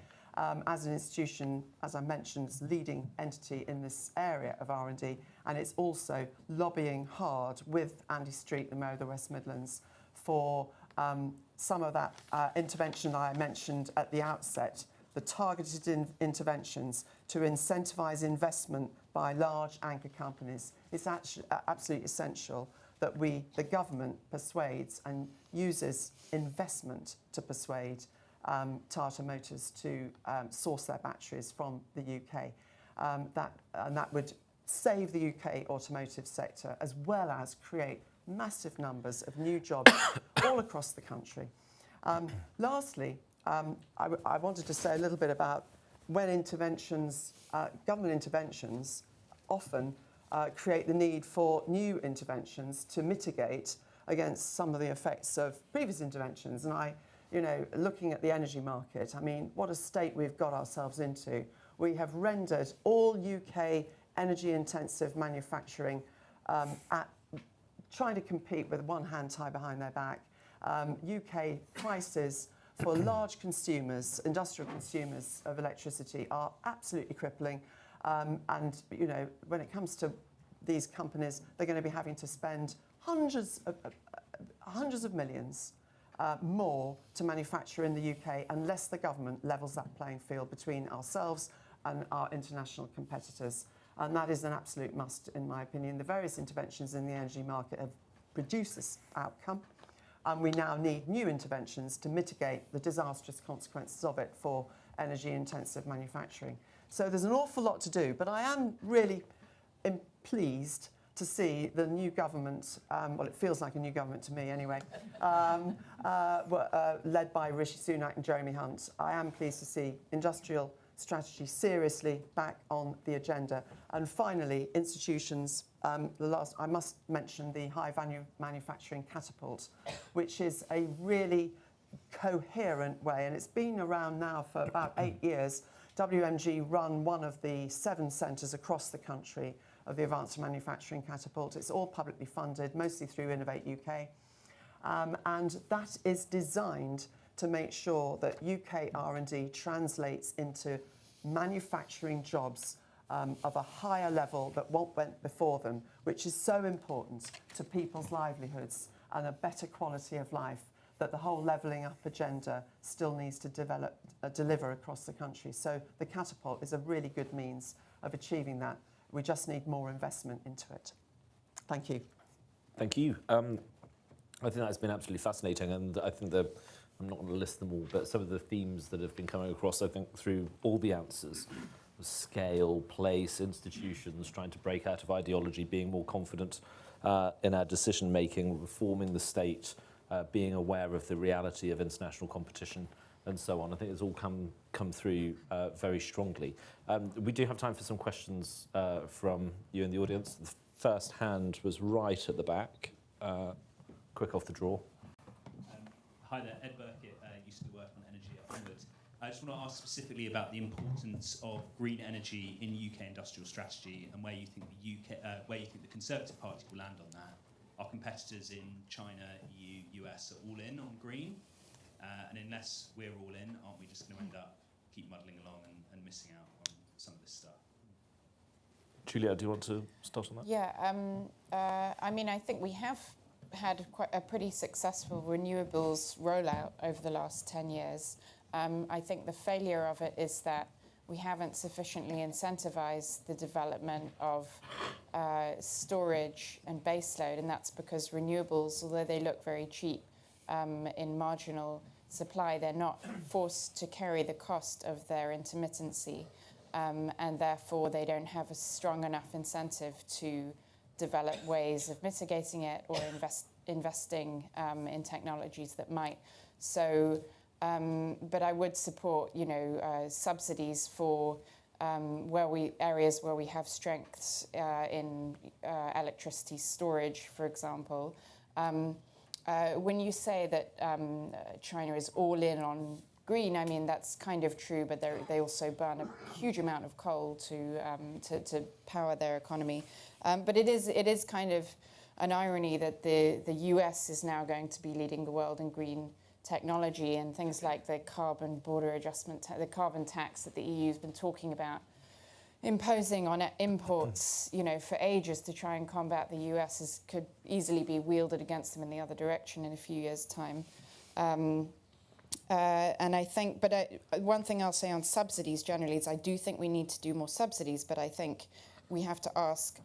as an institution, as I mentioned, is leading entity in this area of R&D, and it's also lobbying hard with Andy Street, the Mayor of the West Midlands, for some of that intervention that I mentioned at the outset, the targeted interventions to incentivise investment by large anchor companies. It's actually absolutely essential that the government persuades and uses investment to persuade Tata Motors to source their batteries from the UK. That would save the UK automotive sector, as well as create massive numbers of new jobs all across the country. Lastly, I wanted to say a little bit about when interventions, government interventions, often create the need for new interventions to mitigate against some of the effects of previous interventions. And looking at the energy market, I mean, what a state we've got ourselves into. We have rendered all UK energy-intensive manufacturing trying to compete with one hand tied behind their back. UK prices for large consumers, industrial consumers of electricity, are absolutely crippling. And when it comes to these companies, they're going to be having to spend hundreds of millions more to manufacture in the UK unless the government levels that playing field between ourselves and our international competitors. And that is an absolute must, in my opinion. The various interventions in the energy market have produced this outcome, and we now need new interventions to mitigate the disastrous consequences of it for energy-intensive manufacturing. So there's an awful lot to do, but I am really pleased to see the new government, well, it feels like a new government to me anyway, led by Rishi Sunak and Jeremy Hunt. I am pleased to see industrial strategy seriously back on the agenda. And finally, institutions, I must mention the high-value manufacturing catapult, which is a really coherent way, and it's been around now for about 8 years. WMG run one of the 7 centres across the country of the Advanced Manufacturing Catapult. It's all publicly funded, mostly through Innovate UK. And that is designed to make sure that UK R&D translates into manufacturing jobs of a higher level that went before them, which is so important to people's livelihoods and a better quality of life that the whole levelling up agenda still needs to deliver across the country. So the catapult is a really good means of achieving that. We just need more investment into it. Thank you. Thank you. I think that's been absolutely fascinating, and I think that I'm not going to list them all, but some of the themes that have been coming across, I think, through all the answers scale, place, institutions, trying to break out of ideology, being more confident in our decision making, reforming the state, being aware of the reality of international competition, and so on. I think it's all come through very strongly. We do have time for some questions from you in the audience. The first hand was right at the back. Quick off the draw. Hi there, Ed Burkett, used to work on energy at Onward. I just want to ask specifically about the importance of green energy in UK industrial strategy and where you think the Conservative Party will land on that. Our competitors in China, EU, US are all in on green, and unless we're all in, aren't we just going to end up keep muddling along and missing out on some of this stuff? Julia, do you want to start on that? Yeah, I mean, I think we have had quite a pretty successful renewables rollout over the last 10 years. I think the failure of it is that we haven't sufficiently incentivized the development of storage and baseload, and that's because renewables, although they look very cheap in marginal supply, they're not forced to carry the cost of their intermittency, and therefore they don't have a strong enough incentive to develop ways of mitigating it or investing in technologies that might. So, but I would support, subsidies for areas where we have strengths in electricity storage, for example. When you say that China is all in on green, I mean that's kind of true, but they also burn a huge amount of coal to power their economy. But it is kind of an irony that the US is now going to be leading the world in green technology, and things like the carbon border adjustment, the carbon tax that the EU has been talking about imposing on imports, for ages to try and combat the US could easily be wielded against them in the other direction in a few years' time. And I think, one thing I'll say on subsidies generally is I do think we need to do more subsidies, but I think we have to ask,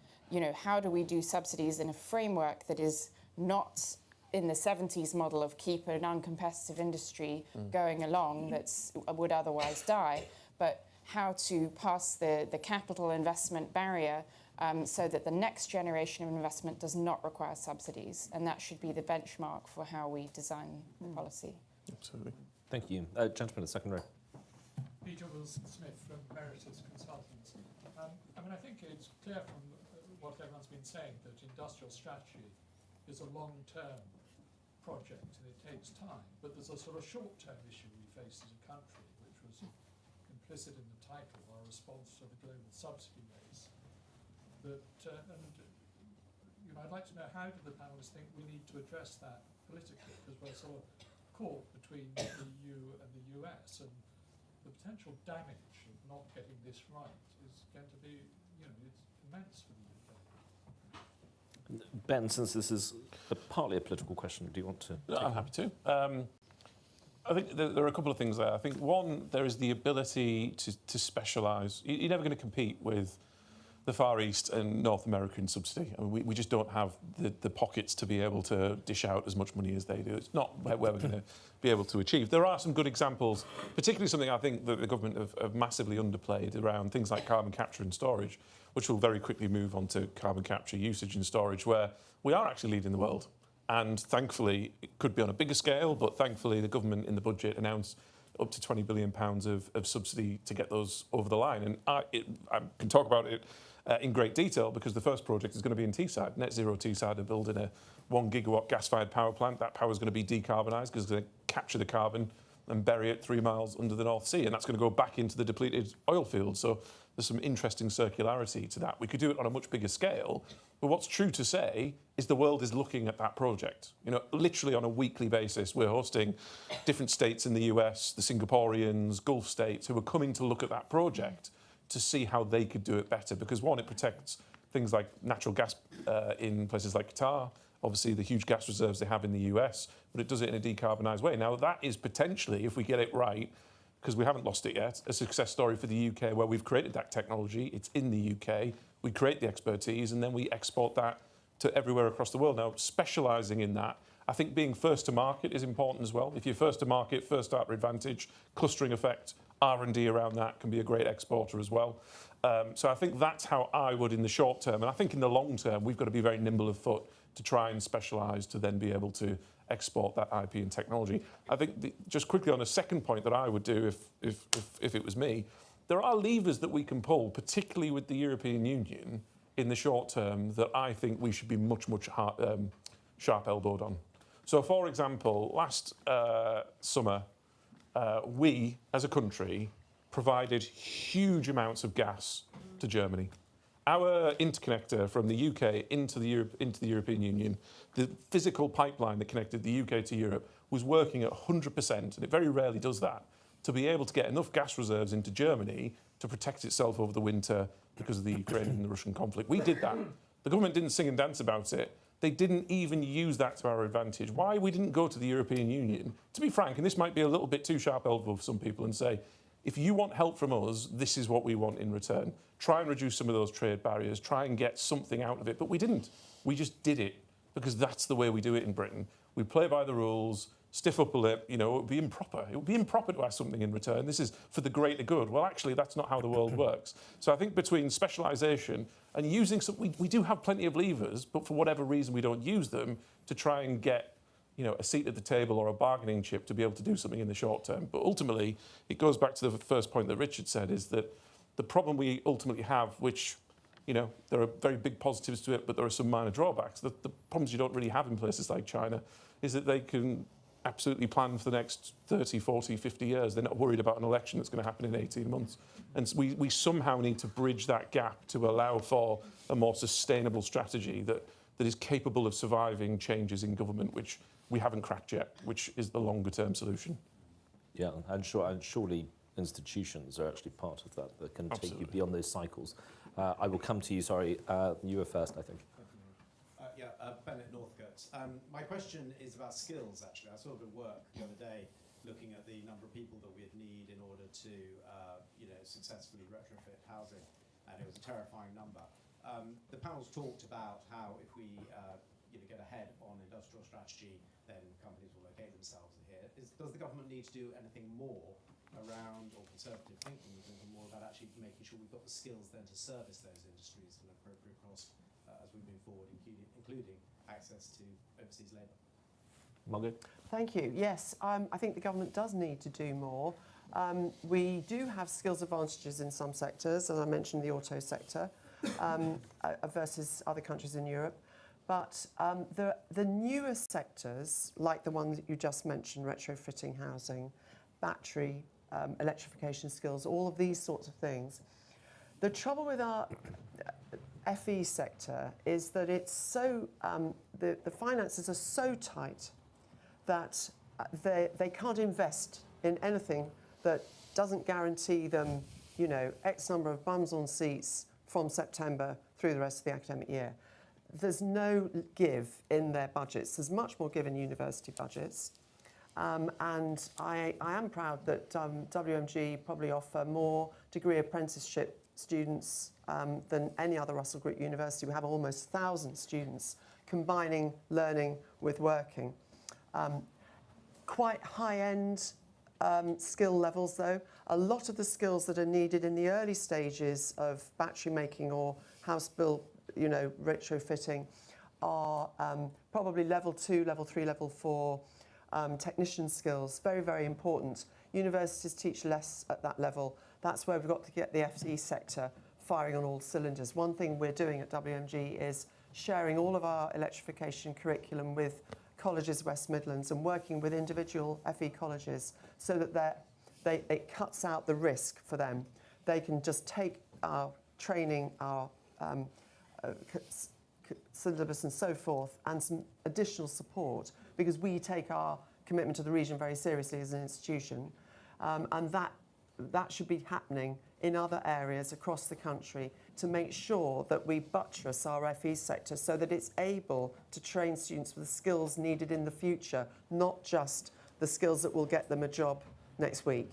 how do we do subsidies in a framework that is not in the 70s model of keep an uncompetitive industry going along that would otherwise die, but how to pass the capital investment barrier so that the next generation of investment does not require subsidies. And that should be the benchmark for how we design policy. Absolutely. Thank you. Gentleman in the second row. Peter Wilson-Smith from Emeritus Consultants. I think it's clear from what everyone's been saying that industrial strategy is a long-term project and it takes time, but there's a sort of short-term issue we face as a country, which was implicit in the title, our response to the global subsidy race. I'd like to know, how do the panelists think we need to address that politically, because we're sort of caught between the EU and the US, and the potential damage of not getting this right is going to be, it's immense for the UK. Ben, since this is partly a political question, do you want to? I'm happy to. I think there are a couple of things there. I think one, there is the ability to specialise. You're never going to compete with the Far East and North American subsidy. I mean, we just don't have the pockets to be able to dish out as much money as they do. It's not where we're going to be able to achieve. There are some good examples, particularly something I think that the government have massively underplayed around things like carbon capture and storage, which will very quickly move on to carbon capture, usage and storage, where we are actually leading the world. And thankfully, it could be on a bigger scale, but thankfully the government in the budget announced up to £20 billion of subsidy to get those over the line. And I can talk about it in great detail, because the first project is going to be in Teesside. Net Zero Teesside are building a 1 gigawatt gas-fired power plant. That power is going to be decarbonised because it's going to capture the carbon and bury it 3 miles under the North Sea. And that's going to go back into the depleted oil fields. So there's some interesting circularity to that. We could do it on a much bigger scale. But what's true to say is the world is looking at that project. Literally on a weekly basis, we're hosting different states in the US, the Singaporeans, Gulf states, who are coming to look at that project to see how they could do it better. Because one, it protects things like natural gas in places like Qatar, obviously the huge gas reserves they have in the US, but it does it in a decarbonised way. Now, that is potentially, if we get it right, because we haven't lost it yet, a success story for the UK where we've created that technology. It's in the UK. We create the expertise and then we export that to everywhere across the world. Now, specialising in that I think being first to market is important as well. If you're first to market, first starter advantage, clustering effect, R&D around that can be a great exporter as well. So I think that's how I would in the short term. And I think in the long term, we've got to be very nimble of foot to try and specialise to then be able to export that IP and technology. I think just quickly on a second point that I would do if it was me, there are levers that we can pull, particularly with the European Union in the short term, that I think we should be much sharp-elbowed on. So, for example, last summer, we, as a country, provided huge amounts of gas to Germany. Our interconnector from the UK into the European Union, the physical pipeline that connected the UK to Europe, was working at 100%, and it very rarely does that, to be able to get enough gas reserves into Germany to protect itself over the winter because of the Ukrainian and the Russian conflict. We did that. The government didn't sing and dance about it. They didn't even use that to our advantage. Why we didn't go to the European Union, to be frank, and this might be a little bit too sharp-elbowed for some people, and say, if you want help from us, this is what we want in return. Try and reduce some of those trade barriers, try and get something out of it. But we didn't. We just did it because that's the way we do it in Britain. We play by the rules, stiff upper lip, it would be improper. It would be improper to ask something in return. This is for the greater good. Well, actually, that's not how the world works. So I think between specialisation and using some, we do have plenty of levers, but for whatever reason we don't use them to try and get a seat at the table or a bargaining chip to be able to do something in the short term. But ultimately, it goes back to the first point that Richard said, is that the problem we ultimately have, which, there are very big positives to it, but there are some minor drawbacks. The problems you don't really have in places like China is that they can absolutely plan for the next 30, 40, 50 years. They're not worried about an election that's going to happen in 18 months. And so we somehow need to bridge that gap to allow for a more sustainable strategy that is capable of surviving changes in government, which we haven't cracked yet, which is the longer-term solution. Yeah, and surely institutions are actually part of that can take you beyond those cycles. I will come to you, sorry, you were first, I think. Bennett Northcote. My question is about skills, actually. I saw a bit of work the other day looking at the number of people that we'd need in order to successfully retrofit housing, and it was a terrifying number. The panels talked about how if we get ahead on industrial strategy, then companies will locate themselves here. Does the government need to do anything more around, or Conservative thinking, thinking more about actually making sure we've got the skills then to service those industries at an appropriate cost as we move forward, including access to overseas labour? Margot? Thank you. Yes, I think the government does need to do more. We do have skills advantages in some sectors, as I mentioned, the auto sector, versus other countries in Europe. But the newer sectors, like the one that you just mentioned, retrofitting housing, battery, electrification skills, all of these sorts of things. The trouble with our FE sector is that it's so, the finances are so tight that they can't invest in anything that doesn't guarantee them, X number of bums on seats from September through the rest of the academic year. There's no give in their budgets. There's much more give in university budgets. And I am proud that WMG probably offer more degree apprenticeship students than any other Russell Group university. We have almost 1,000 students combining learning with working. Quite high-end skill levels, though. A lot of the skills that are needed in the early stages of battery making or house build, retrofitting are probably level 2, level 3, level 4 technician skills. Very, very important. Universities teach less at that level. That's where we've got to get the FE sector firing on all cylinders. One thing we're doing at WMG is sharing all of our electrification curriculum with colleges West Midlands and working with individual FE colleges so that it cuts out the risk for them. They can just take our training, our syllabus and so forth, and some additional support, because we take our commitment to the region very seriously as an institution, and that should be happening in other areas across the country to make sure that we buttress our FE sector so that it's able to train students with the skills needed in the future, not just the skills that will get them a job next week.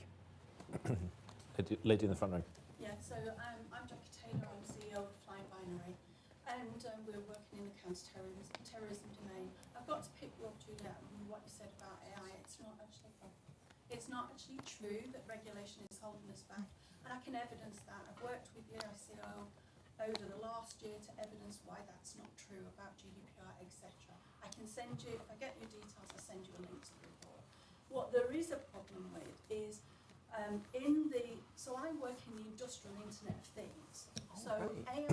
Lady in the front row. Yeah, so I'm Jackie Taylor, I'm CEO of Flying Binary. and we're working in the counter-terrorism domain. I've got to pick you up, Juliet, on what you said about AI. It's not actually true that regulation is holding us back, and I can evidence that. I've worked with the ICO over the last year to evidence why that's not true about GDPR, etc. I can send you, if I get your details, I'll send you a link to the report. What there is a problem with is so I work in the industrial Internet of Things. So AI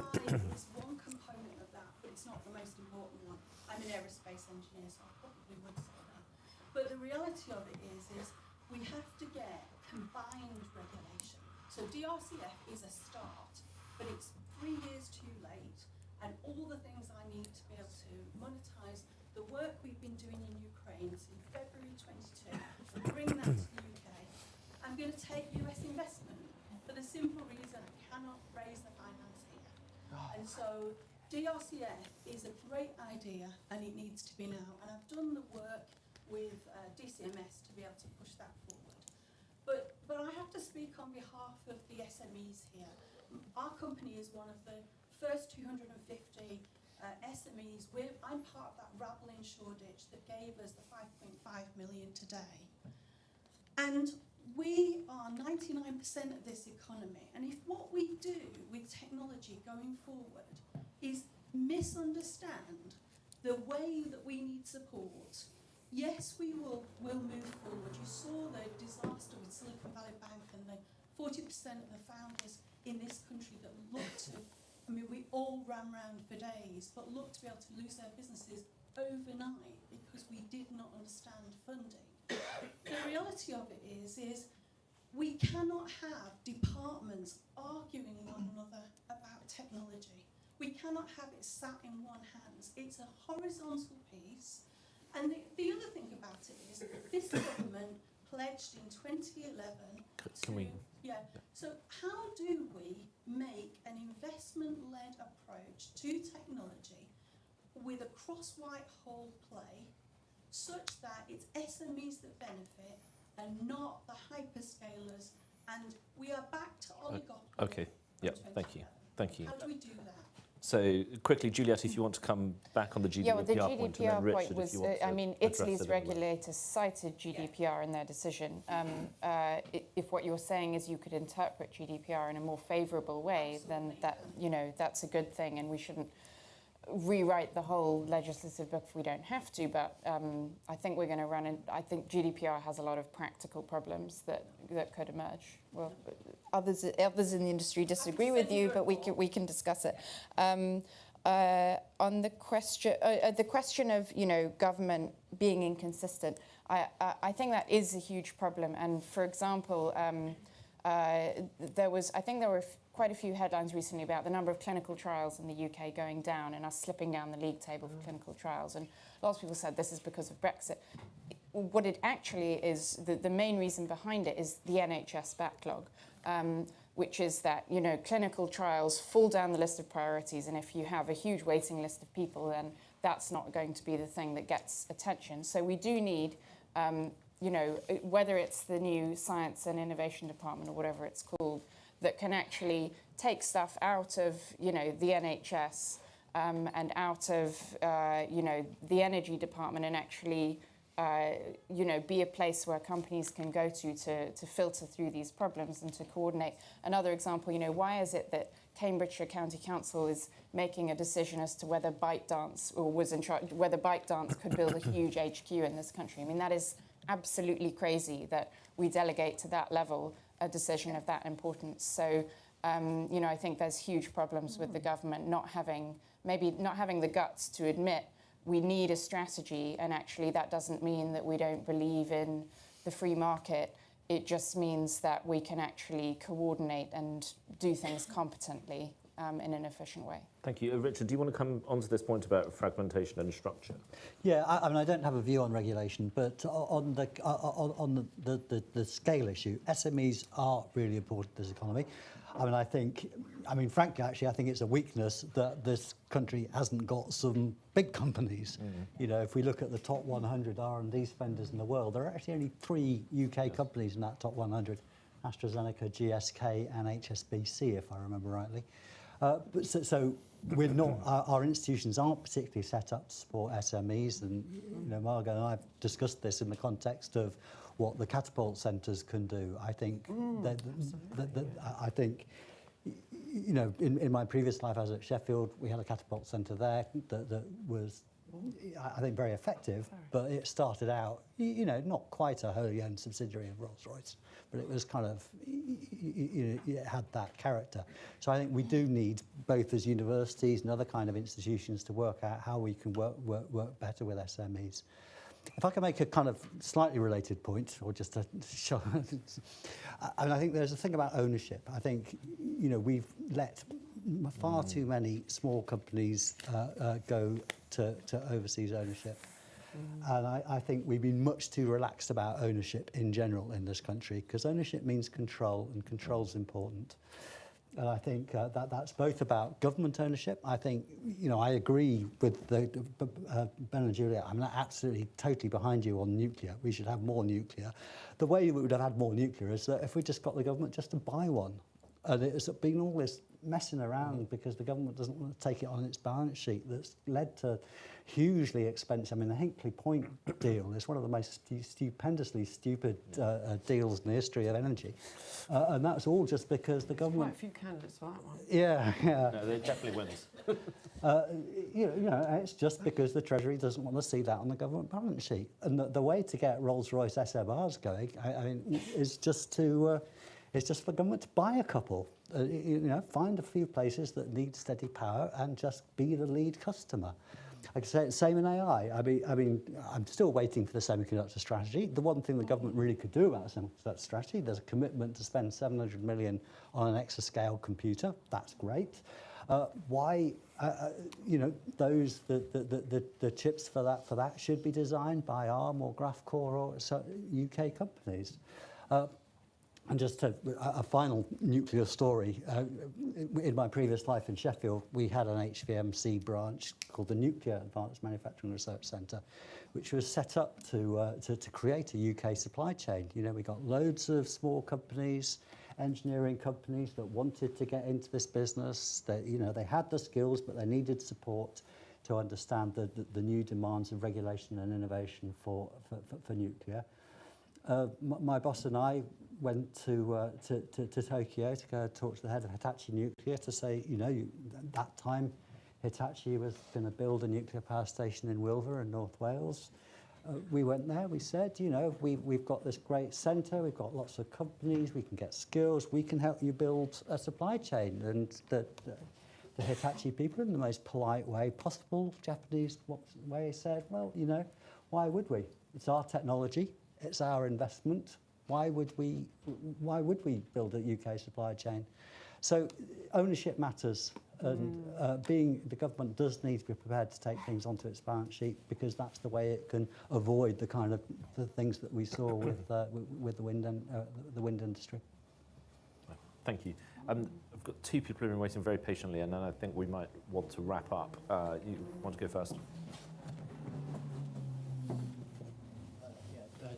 is one component of that, but it's not the most important one. I'm an aerospace engineer, so I probably would say that. But the reality of it is we have to get combined regulation. So DRCF is a start, but it's 3 years too late, and all the things I need to be able to monetize the work we've been doing in Ukraine since February 22 and bring that to the UK. I'm going to take US investment for the simple reason I cannot raise the finance here. And so DRCF is a great idea, and it needs to be now. And I've done the work with DCMS to be able to push that forward. But I have to speak on behalf of the SMEs here. Our company is one of the first 250 SMEs. I'm part of that rabble in Shoreditch that gave us the 5.5 million today. And we are 99% of this economy. And if what we do with technology going forward is misunderstand the way that we need support, yes, we will move forward. You saw the disaster with Silicon Valley Bank and the 40% of the founders in this country that looked to, I mean, we all ran around for days, but looked to be able to lose their businesses overnight because we did not understand funding. The reality of it is we cannot have departments arguing one another about technology. We cannot have it sat in one hand. It's a horizontal piece. And the other thing about it is this government pledged in 2011 so how do we make an investment-led approach to technology with a cross-Whitehall play such that it's SMEs that benefit and not the hyperscalers, and we are back to oligopoly. Okay, yeah, thank you. Thank you. How do we do that? So quickly, Juliet, if you want to come back on the GDPR well, the GDPR point, and then Richard, was, if you want to I mean, address Italy's it anyway. regulator cited GDPR in their decision. If what you're saying is you could interpret GDPR in a more favourable way, then that, that's a good thing, and we shouldn't rewrite the whole legislative book if we don't have to. But I think we're going to I think GDPR has a lot of practical problems that could emerge. Well, others in the industry disagree with you, but we can discuss it. On the question of quite being inconsistent, I think that is a huge problem. And for example, there were quite a few headlines recently about the number of clinical trials in the UK going down and us slipping down the league table for clinical trials. And lots of people said this is because of Brexit. What it actually is, the main reason behind it is the NHS backlog, which is that, clinical trials fall down the list of priorities. And if you have a huge waiting list of people, then that's not going to be the thing that gets attention. So we do need, whether it's the new Science and Innovation Department or whatever it's called, that can actually take stuff out of, the NHS and out of, the Energy Department and actually, be a place where companies can go to filter through these problems and to coordinate. Another example, why is it that Cambridgeshire County Council is making a decision as to whether ByteDance whether ByteDance could build a huge HQ in this country? I mean, that is absolutely crazy that we delegate to that level a decision of that importance. So, I think there's huge problems with the government not having the guts to admit we need a strategy, and actually that doesn't mean that we don't believe in the free market. It just means that we can actually coordinate and do things competently in an efficient way. Thank you. Richard, do you want to come onto this point about fragmentation and structure? Yeah, I mean, I don't have a view on regulation, but on the scale issue, SMEs are really important to this economy. Frankly, actually, I think it's a weakness that this country hasn't got some big companies. If we look at the top 100 R&D spenders in the world, there are actually only 3 UK companies in that top 100, AstraZeneca, GSK and HSBC, if I remember rightly. So we're not, our institutions aren't particularly set up to support SMEs, and Margot and I have discussed this in the context of what the catapult centres can do. I think in my previous life, I was at Sheffield. We had a catapult centre there that was, I think, very effective, but it started out, not quite a wholly owned subsidiary of Rolls-Royce, but it was kind of, it had that character. So I think we do need, both as universities and other kind of institutions, to work out how we can work better with SMEs. If I can make a kind of slightly related point, or just a show, and I think there's a thing about ownership. I think, we've let far too many small companies go to overseas ownership. And I think we've been much too relaxed about ownership in general in this country, because ownership means control, and control's important. And I think that's both about government ownership. I think, I agree with Ben and Juliet. I'm absolutely, totally behind you on nuclear. We should have more nuclear. The way we would have had more nuclear is that if we just got the government just to buy one. And it's been all this messing around because the government doesn't want to take it on its balance sheet that's led to hugely expensive. I mean, the Hinkley Point deal is one of the most stupendously stupid deals in the history of energy. And that's all just because the government... Quite a few candidates for that one. Yeah. No, they definitely wins. It's just because the Treasury doesn't want to see that on the government balance sheet. And the way to get Rolls-Royce SMRs going, is just to... It's just for government to buy a couple, find a few places that need steady power and just be the lead customer. I could say it's the same in AI. I mean, I'm still waiting for the semiconductor strategy. The one thing the government really could do about the semiconductor strategy, there's a commitment to spend 700 million on an exascale computer. That's great. Why, those the chips for that should be designed by ARM or Graphcore or UK companies. And just a final nuclear story. In my previous life in Sheffield, we had an HVMC branch called the Nuclear Advanced Manufacturing Research Centre, which was set up to create a UK supply chain. We got loads of small companies, engineering companies that wanted to get into this business. They had the skills, but they needed support to understand the new demands of regulation and innovation for nuclear. My boss and I went to Tokyo to go talk to the head of Hitachi Nuclear to say, at that time Hitachi was going to build a nuclear power station in Wilver in North Wales. We went there, we said, we've got this great centre, we've got lots of companies, we can get skills, we can help you build a supply chain. And the Hitachi people, in the most polite way possible, Japanese way, said, well, why would we? It's our technology, it's our investment. Why would we build a UK supply chain? So ownership matters, and the government does need to be prepared to take things onto its balance sheet, because that's the way it can avoid the kind of the things that we saw with the wind industry. Thank you. I've got two people who've been waiting very patiently, and then I think we might want to wrap up. You want to go first?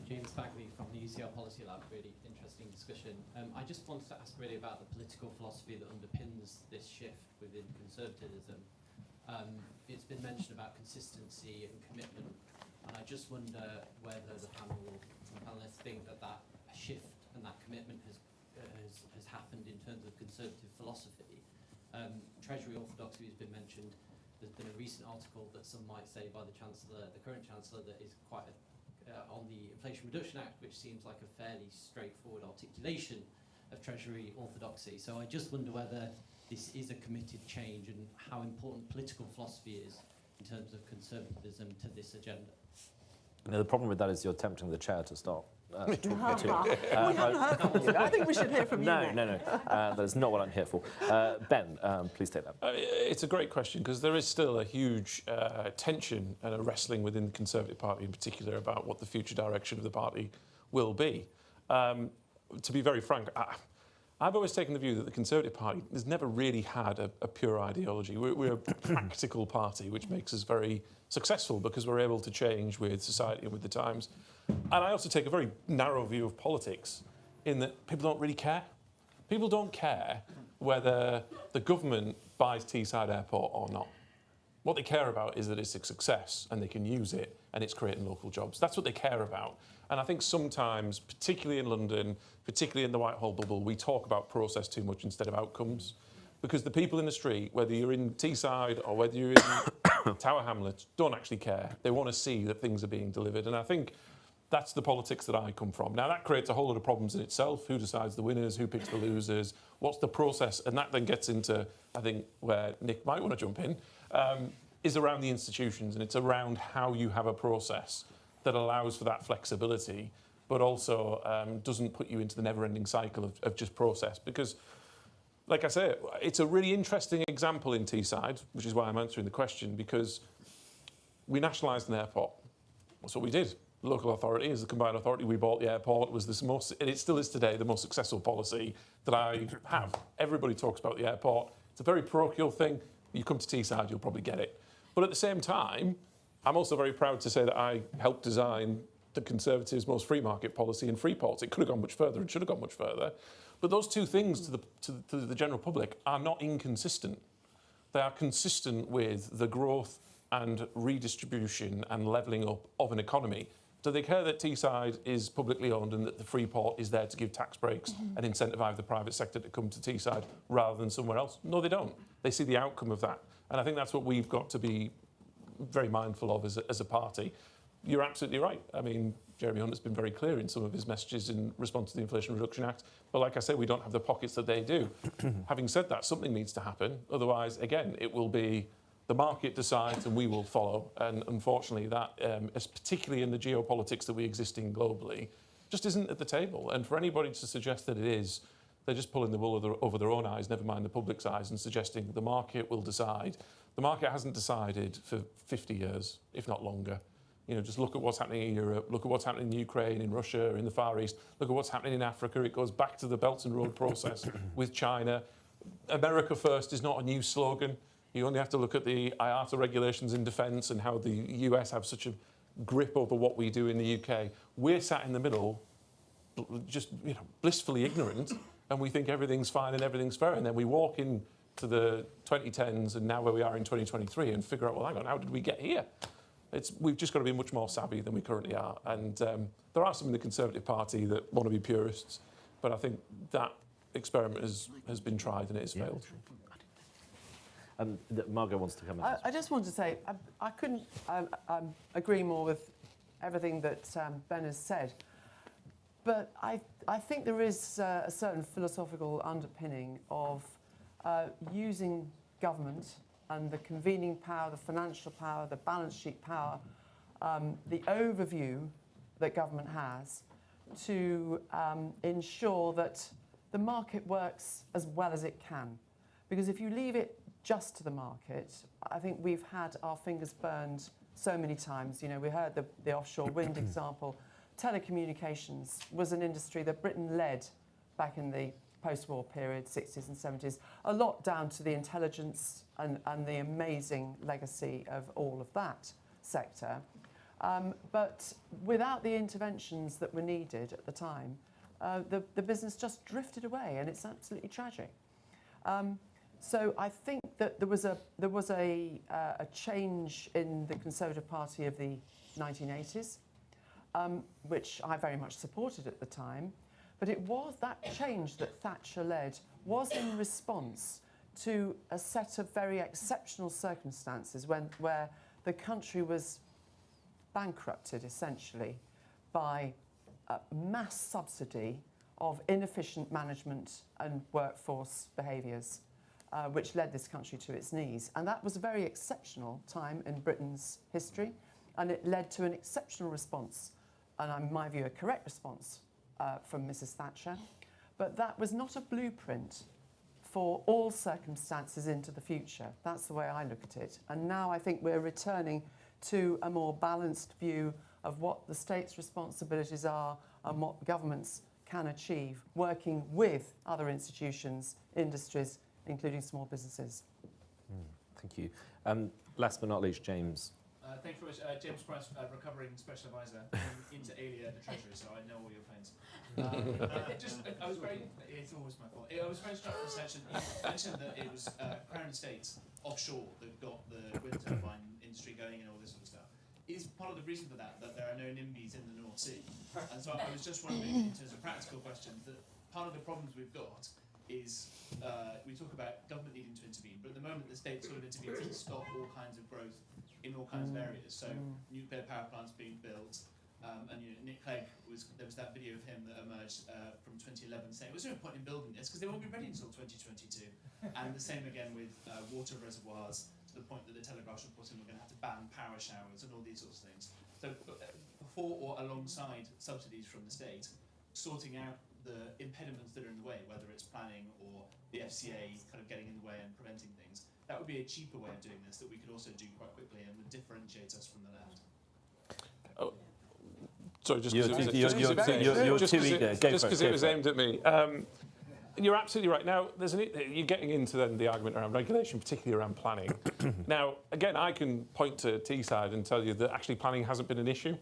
James Bagley from the UCL Policy Lab, really interesting discussion. I just wanted to ask really about the political philosophy that underpins this shift within conservatism. It's been mentioned about consistency and commitment, and I just wonder whether the panelists think that shift and that commitment has happened in terms of conservative philosophy. Treasury orthodoxy has been mentioned. There's been a recent article that some might say by the current Chancellor, that is quite on the Inflation Reduction Act, which seems like a fairly straightforward articulation of Treasury orthodoxy. So I just wonder whether this is a committed change, and how important political philosophy is in terms of conservatism to this agenda. The problem with that is you're tempting the chair to start talking too. I think we should hear from you. No. That is not what I'm here for. Ben, please take that. It's a great question, because there is still a huge tension and a wrestling within the Conservative Party in particular about what the future direction of the party will be. To be very frank, I've always taken the view that the Conservative Party has never really had a pure ideology. We're a practical party, which makes us very successful because we're able to change with society and with the times. And I also take a very narrow view of politics in that people don't really care. People don't care whether the government buys Teesside Airport or not. What they care about is that it's a success and they can use it and it's creating local jobs. That's what they care about. And I think sometimes, particularly in London, particularly in the Whitehall bubble, we talk about process too much instead of outcomes. Because the people in the street, whether you're in Teesside or whether you're in Tower Hamlets, don't actually care. They want to see that things are being delivered. And I think that's the politics that I come from. Now, that creates a whole lot of problems in itself. Who decides the winners? Who picks the losers? What's the process? And that then gets into, I think, where Nick might want to jump in, is around the institutions. And it's around how you have a process that allows for that flexibility, but also doesn't put you into the never-ending cycle of just process. Because, like I say, it's a really interesting example in Teesside, which is why I'm answering the question, because we nationalised an airport. That's what we did. The local authority, as the combined authority, we bought the airport. It was the most, and it still is today, the most successful policy that I have. Everybody talks about the airport. It's a very parochial thing. You come to Teesside, you'll probably get it. But at the same time, I'm also very proud to say that I helped design the Conservatives' most free market policy in free ports. It could have gone much further. It should have gone much further. But those two things to the general public are not inconsistent. They are consistent with the growth and redistribution and levelling up of an economy. Do they care that Teesside is publicly owned and that the free port is there to give tax breaks and incentivise the private sector to come to Teesside rather than somewhere else? No, they don't. They see the outcome of that. And I think that's what we've got to be very mindful of as a party. You're absolutely right. I mean, Jeremy Hunt has been very clear in some of his messages in response to the Inflation Reduction Act. But like I say, we don't have the pockets that they do. Having said that, something needs to happen. Otherwise, again, it will be the market decides and we will follow. And unfortunately, that, particularly in the geopolitics that we exist in globally, just isn't at the table. And for anybody to suggest that it is, they're just pulling the wool over their own eyes, never mind the public's eyes, and suggesting the market will decide. The market hasn't decided for 50 years, if not longer. You know, just look at what's happening in Europe, look at what's happening in Ukraine, in Russia, in the Far East, look at what's happening in Africa. It goes back to the Belt and Road process with China. America first is not a new slogan. You only have to look at the IATA regulations in defence and how the US have such a grip over what we do in the UK. We're sat in the middle, just blissfully ignorant, and we think everything's fine and everything's fair. And then we walk into the 2010s and now where we are in 2023 and figure out, well, hang on, how did we get here? We've just got to be much more savvy than we currently are. And there are some in the Conservative Party that want to be purists, but I think that experiment has been tried and it has failed. Margot wants to come in. I just want to say, I couldn't agree more with everything that Ben has said. But I think there is a certain philosophical underpinning of using government and the convening power, the financial power, the balance sheet power, the overview that government has to ensure that the market works as well as it can. Because if you leave it just to the market, I think we've had our fingers burned so many times. You know, we heard the offshore wind example. Telecommunications was an industry that Britain led back in the post-war period, 60s and 70s, a lot down to the intelligence and the amazing legacy of all of that sector. But without the interventions that were needed at the time, the business just drifted away, and it's absolutely tragic. So I think that there was a change in the Conservative Party of the 1980s, which I very much supported at the time. But it was that change that Thatcher led was in response to a set of very exceptional circumstances where the country was bankrupted essentially by a mass subsidy of inefficient management and workforce behaviours, which led this country to its knees. And that was a very exceptional time in Britain's history, and it led to an exceptional response, and in my view a correct response, from Mrs. Thatcher. But that was not a blueprint for all circumstances into the future. That's the way I look at it. And now I think we're returning to a more balanced view of what the state's responsibilities are and what governments can achieve, working with other institutions, industries, including small businesses. Thank you. Last but not least, James. Thank you very much. James Price, recovering special advisor into ALIA, the Treasury, so I know all your plans. I was very, it's always my fault. I was very struck with the session. You mentioned that it was Crown Estates offshore that got the wind turbine industry going and all this sort of stuff. Is part of the reason for that there are no NIMBYs in the North Sea? And so I was just wondering, in terms of practical questions, that part of the problems we've got is we talk about government needing to intervene, but at the moment the state sort of intervenes to stop all kinds of growth in all kinds of areas. So nuclear power plants being built, and Nick Clegg there was that video of him that emerged from 2011 saying, "There's no point in building this because they won't be ready until 2022." And the same again with water reservoirs, to the point that the Telegraph's reporting we're going to have to ban power showers and all these sorts of things. So before or alongside subsidies from the state, sorting out the impediments that are in the way, whether it's planning or the FCA kind of getting in the way and preventing things, that would be a cheaper way of doing this that we could also do quite quickly and would differentiate us from the left. Oh. Sorry, just You're too eager. Just because it was aimed at me. You're absolutely right. Now, you're getting into then the argument around regulation, particularly around planning. Now, again, I can point to Teesside and tell you that actually planning hasn't been an issue.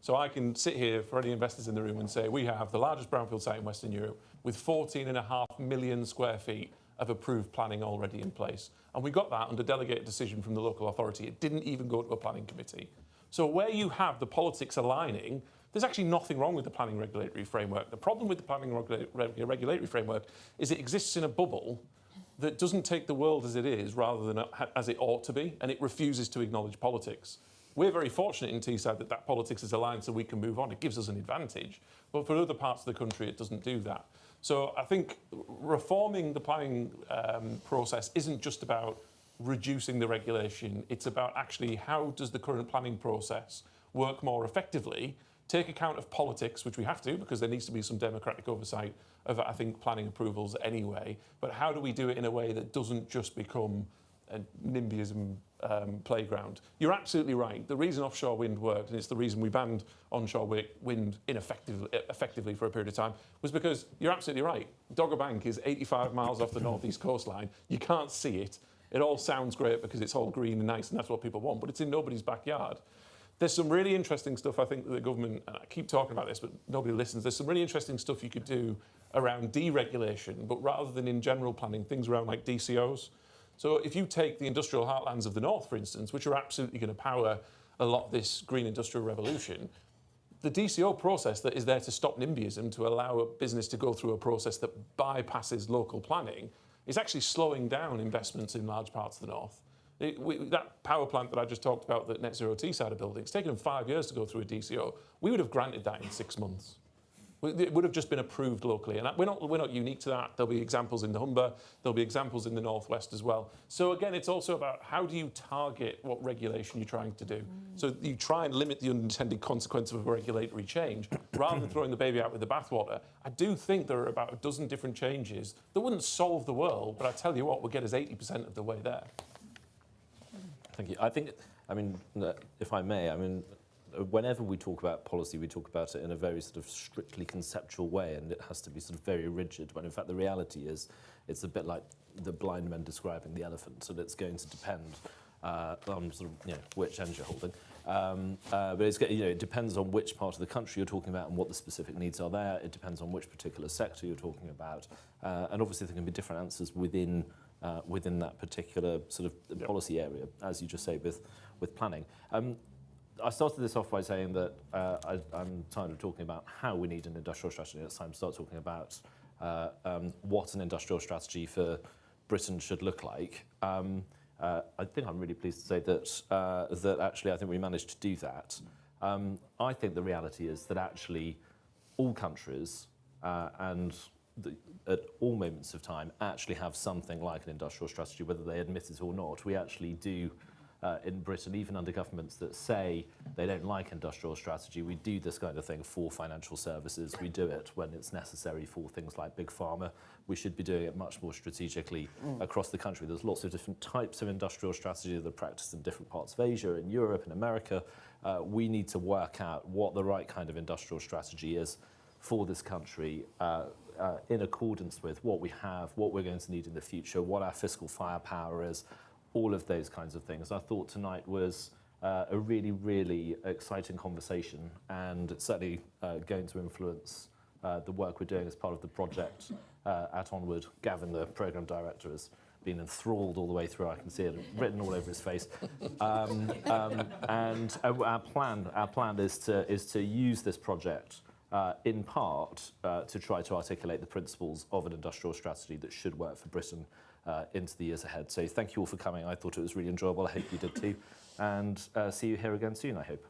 So I can sit here for any investors in the room and say we have the largest brownfield site in Western Europe with 14.5 million square feet of approved planning already in place. And we got that under delegated decision from the local authority. It didn't even go to a planning committee. So where you have the politics aligning, there's actually nothing wrong with the planning regulatory framework. The problem with the planning regulatory framework is it exists in a bubble that doesn't take the world as it is rather than as it ought to be, and it refuses to acknowledge politics. We're very fortunate in Teesside that politics is aligned so we can move on. It gives us an advantage. But for other parts of the country, it doesn't do that. So I think reforming the planning process isn't just about reducing the regulation. It's about actually how does the current planning process work more effectively, take account of politics, which we have to because there needs to be some democratic oversight of, I think, planning approvals anyway. But how do we do it in a way that doesn't just become a NIMBYism playground? You're absolutely right. The reason offshore wind worked, and it's the reason we banned onshore wind effectively for a period of time, was because you're absolutely right. Dogger Bank is 85 miles off the northeast coastline. You can't see it. It all sounds great because it's all green and nice, and that's what people want, but it's in nobody's backyard. There's some really interesting stuff, I think, that the government, and I keep talking about this, but nobody listens. There's some really interesting stuff you could do around deregulation, but rather than in general planning, things around like DCOs. So if you take the industrial heartlands of the north, for instance, which are absolutely going to power a lot of this green industrial revolution, the DCO process that is there to stop NIMBYism, to allow a business to go through a process that bypasses local planning, is actually slowing down investments in large parts of the north. That power plant that I just talked about that Net Zero Teesside are building, it's taken them 5 years to go through a DCO. We would have granted that in 6 months. It would have just been approved locally. And we're not unique to that. There'll be examples in the Humber. There'll be examples in the Northwest as well. So again, it's also about how do you target what regulation you're trying to do. So you try and limit the unintended consequence of a regulatory change rather than throwing the baby out with the bathwater. I do think there are about a dozen different changes that wouldn't solve the world, but I tell you what, would get us 80% of the way there. Thank you. I mean, if I may, whenever we talk about policy, we talk about it in a very sort of strictly conceptual way, and it has to be sort of very rigid, when in fact the reality is it's a bit like the blind men describing the elephant, and it's going to depend on sort of, which end you're holding. But it's, it depends on which part of the country you're talking about and what the specific needs are there. It depends on which particular sector you're talking about. And obviously there can be different answers within that particular sort of policy area, as you just say, with planning. I started this off by saying that I'm tired of talking about how we need an industrial strategy. It's time to start talking about what an industrial strategy for Britain should look like. I think I'm really pleased to say that actually I think we managed to do that. I think the reality is that actually all countries and at all moments of time actually have something like an industrial strategy, whether they admit it or not. We actually do in Britain, even under governments that say they don't like industrial strategy, we do this kind of thing for financial services. We do it when it's necessary for things like big pharma. We should be doing it much more strategically across the country. There's lots of different types of industrial strategy that are practiced in different parts of Asia, in Europe, in America. We need to work out what the right kind of industrial strategy is for this country in accordance with what we have, what we're going to need in the future, what our fiscal firepower is, all of those kinds of things. I thought tonight was a really, really exciting conversation, and it's certainly going to influence the work we're doing as part of the project at Onward. Gavin, the programme director, has been enthralled all the way through. I can see it written all over his face. And our plan is to use this project in part to try to articulate the principles of an industrial strategy that should work for Britain into the years ahead. So thank you all for coming. I thought it was really enjoyable. I hope you did too. And see you here again soon, I hope.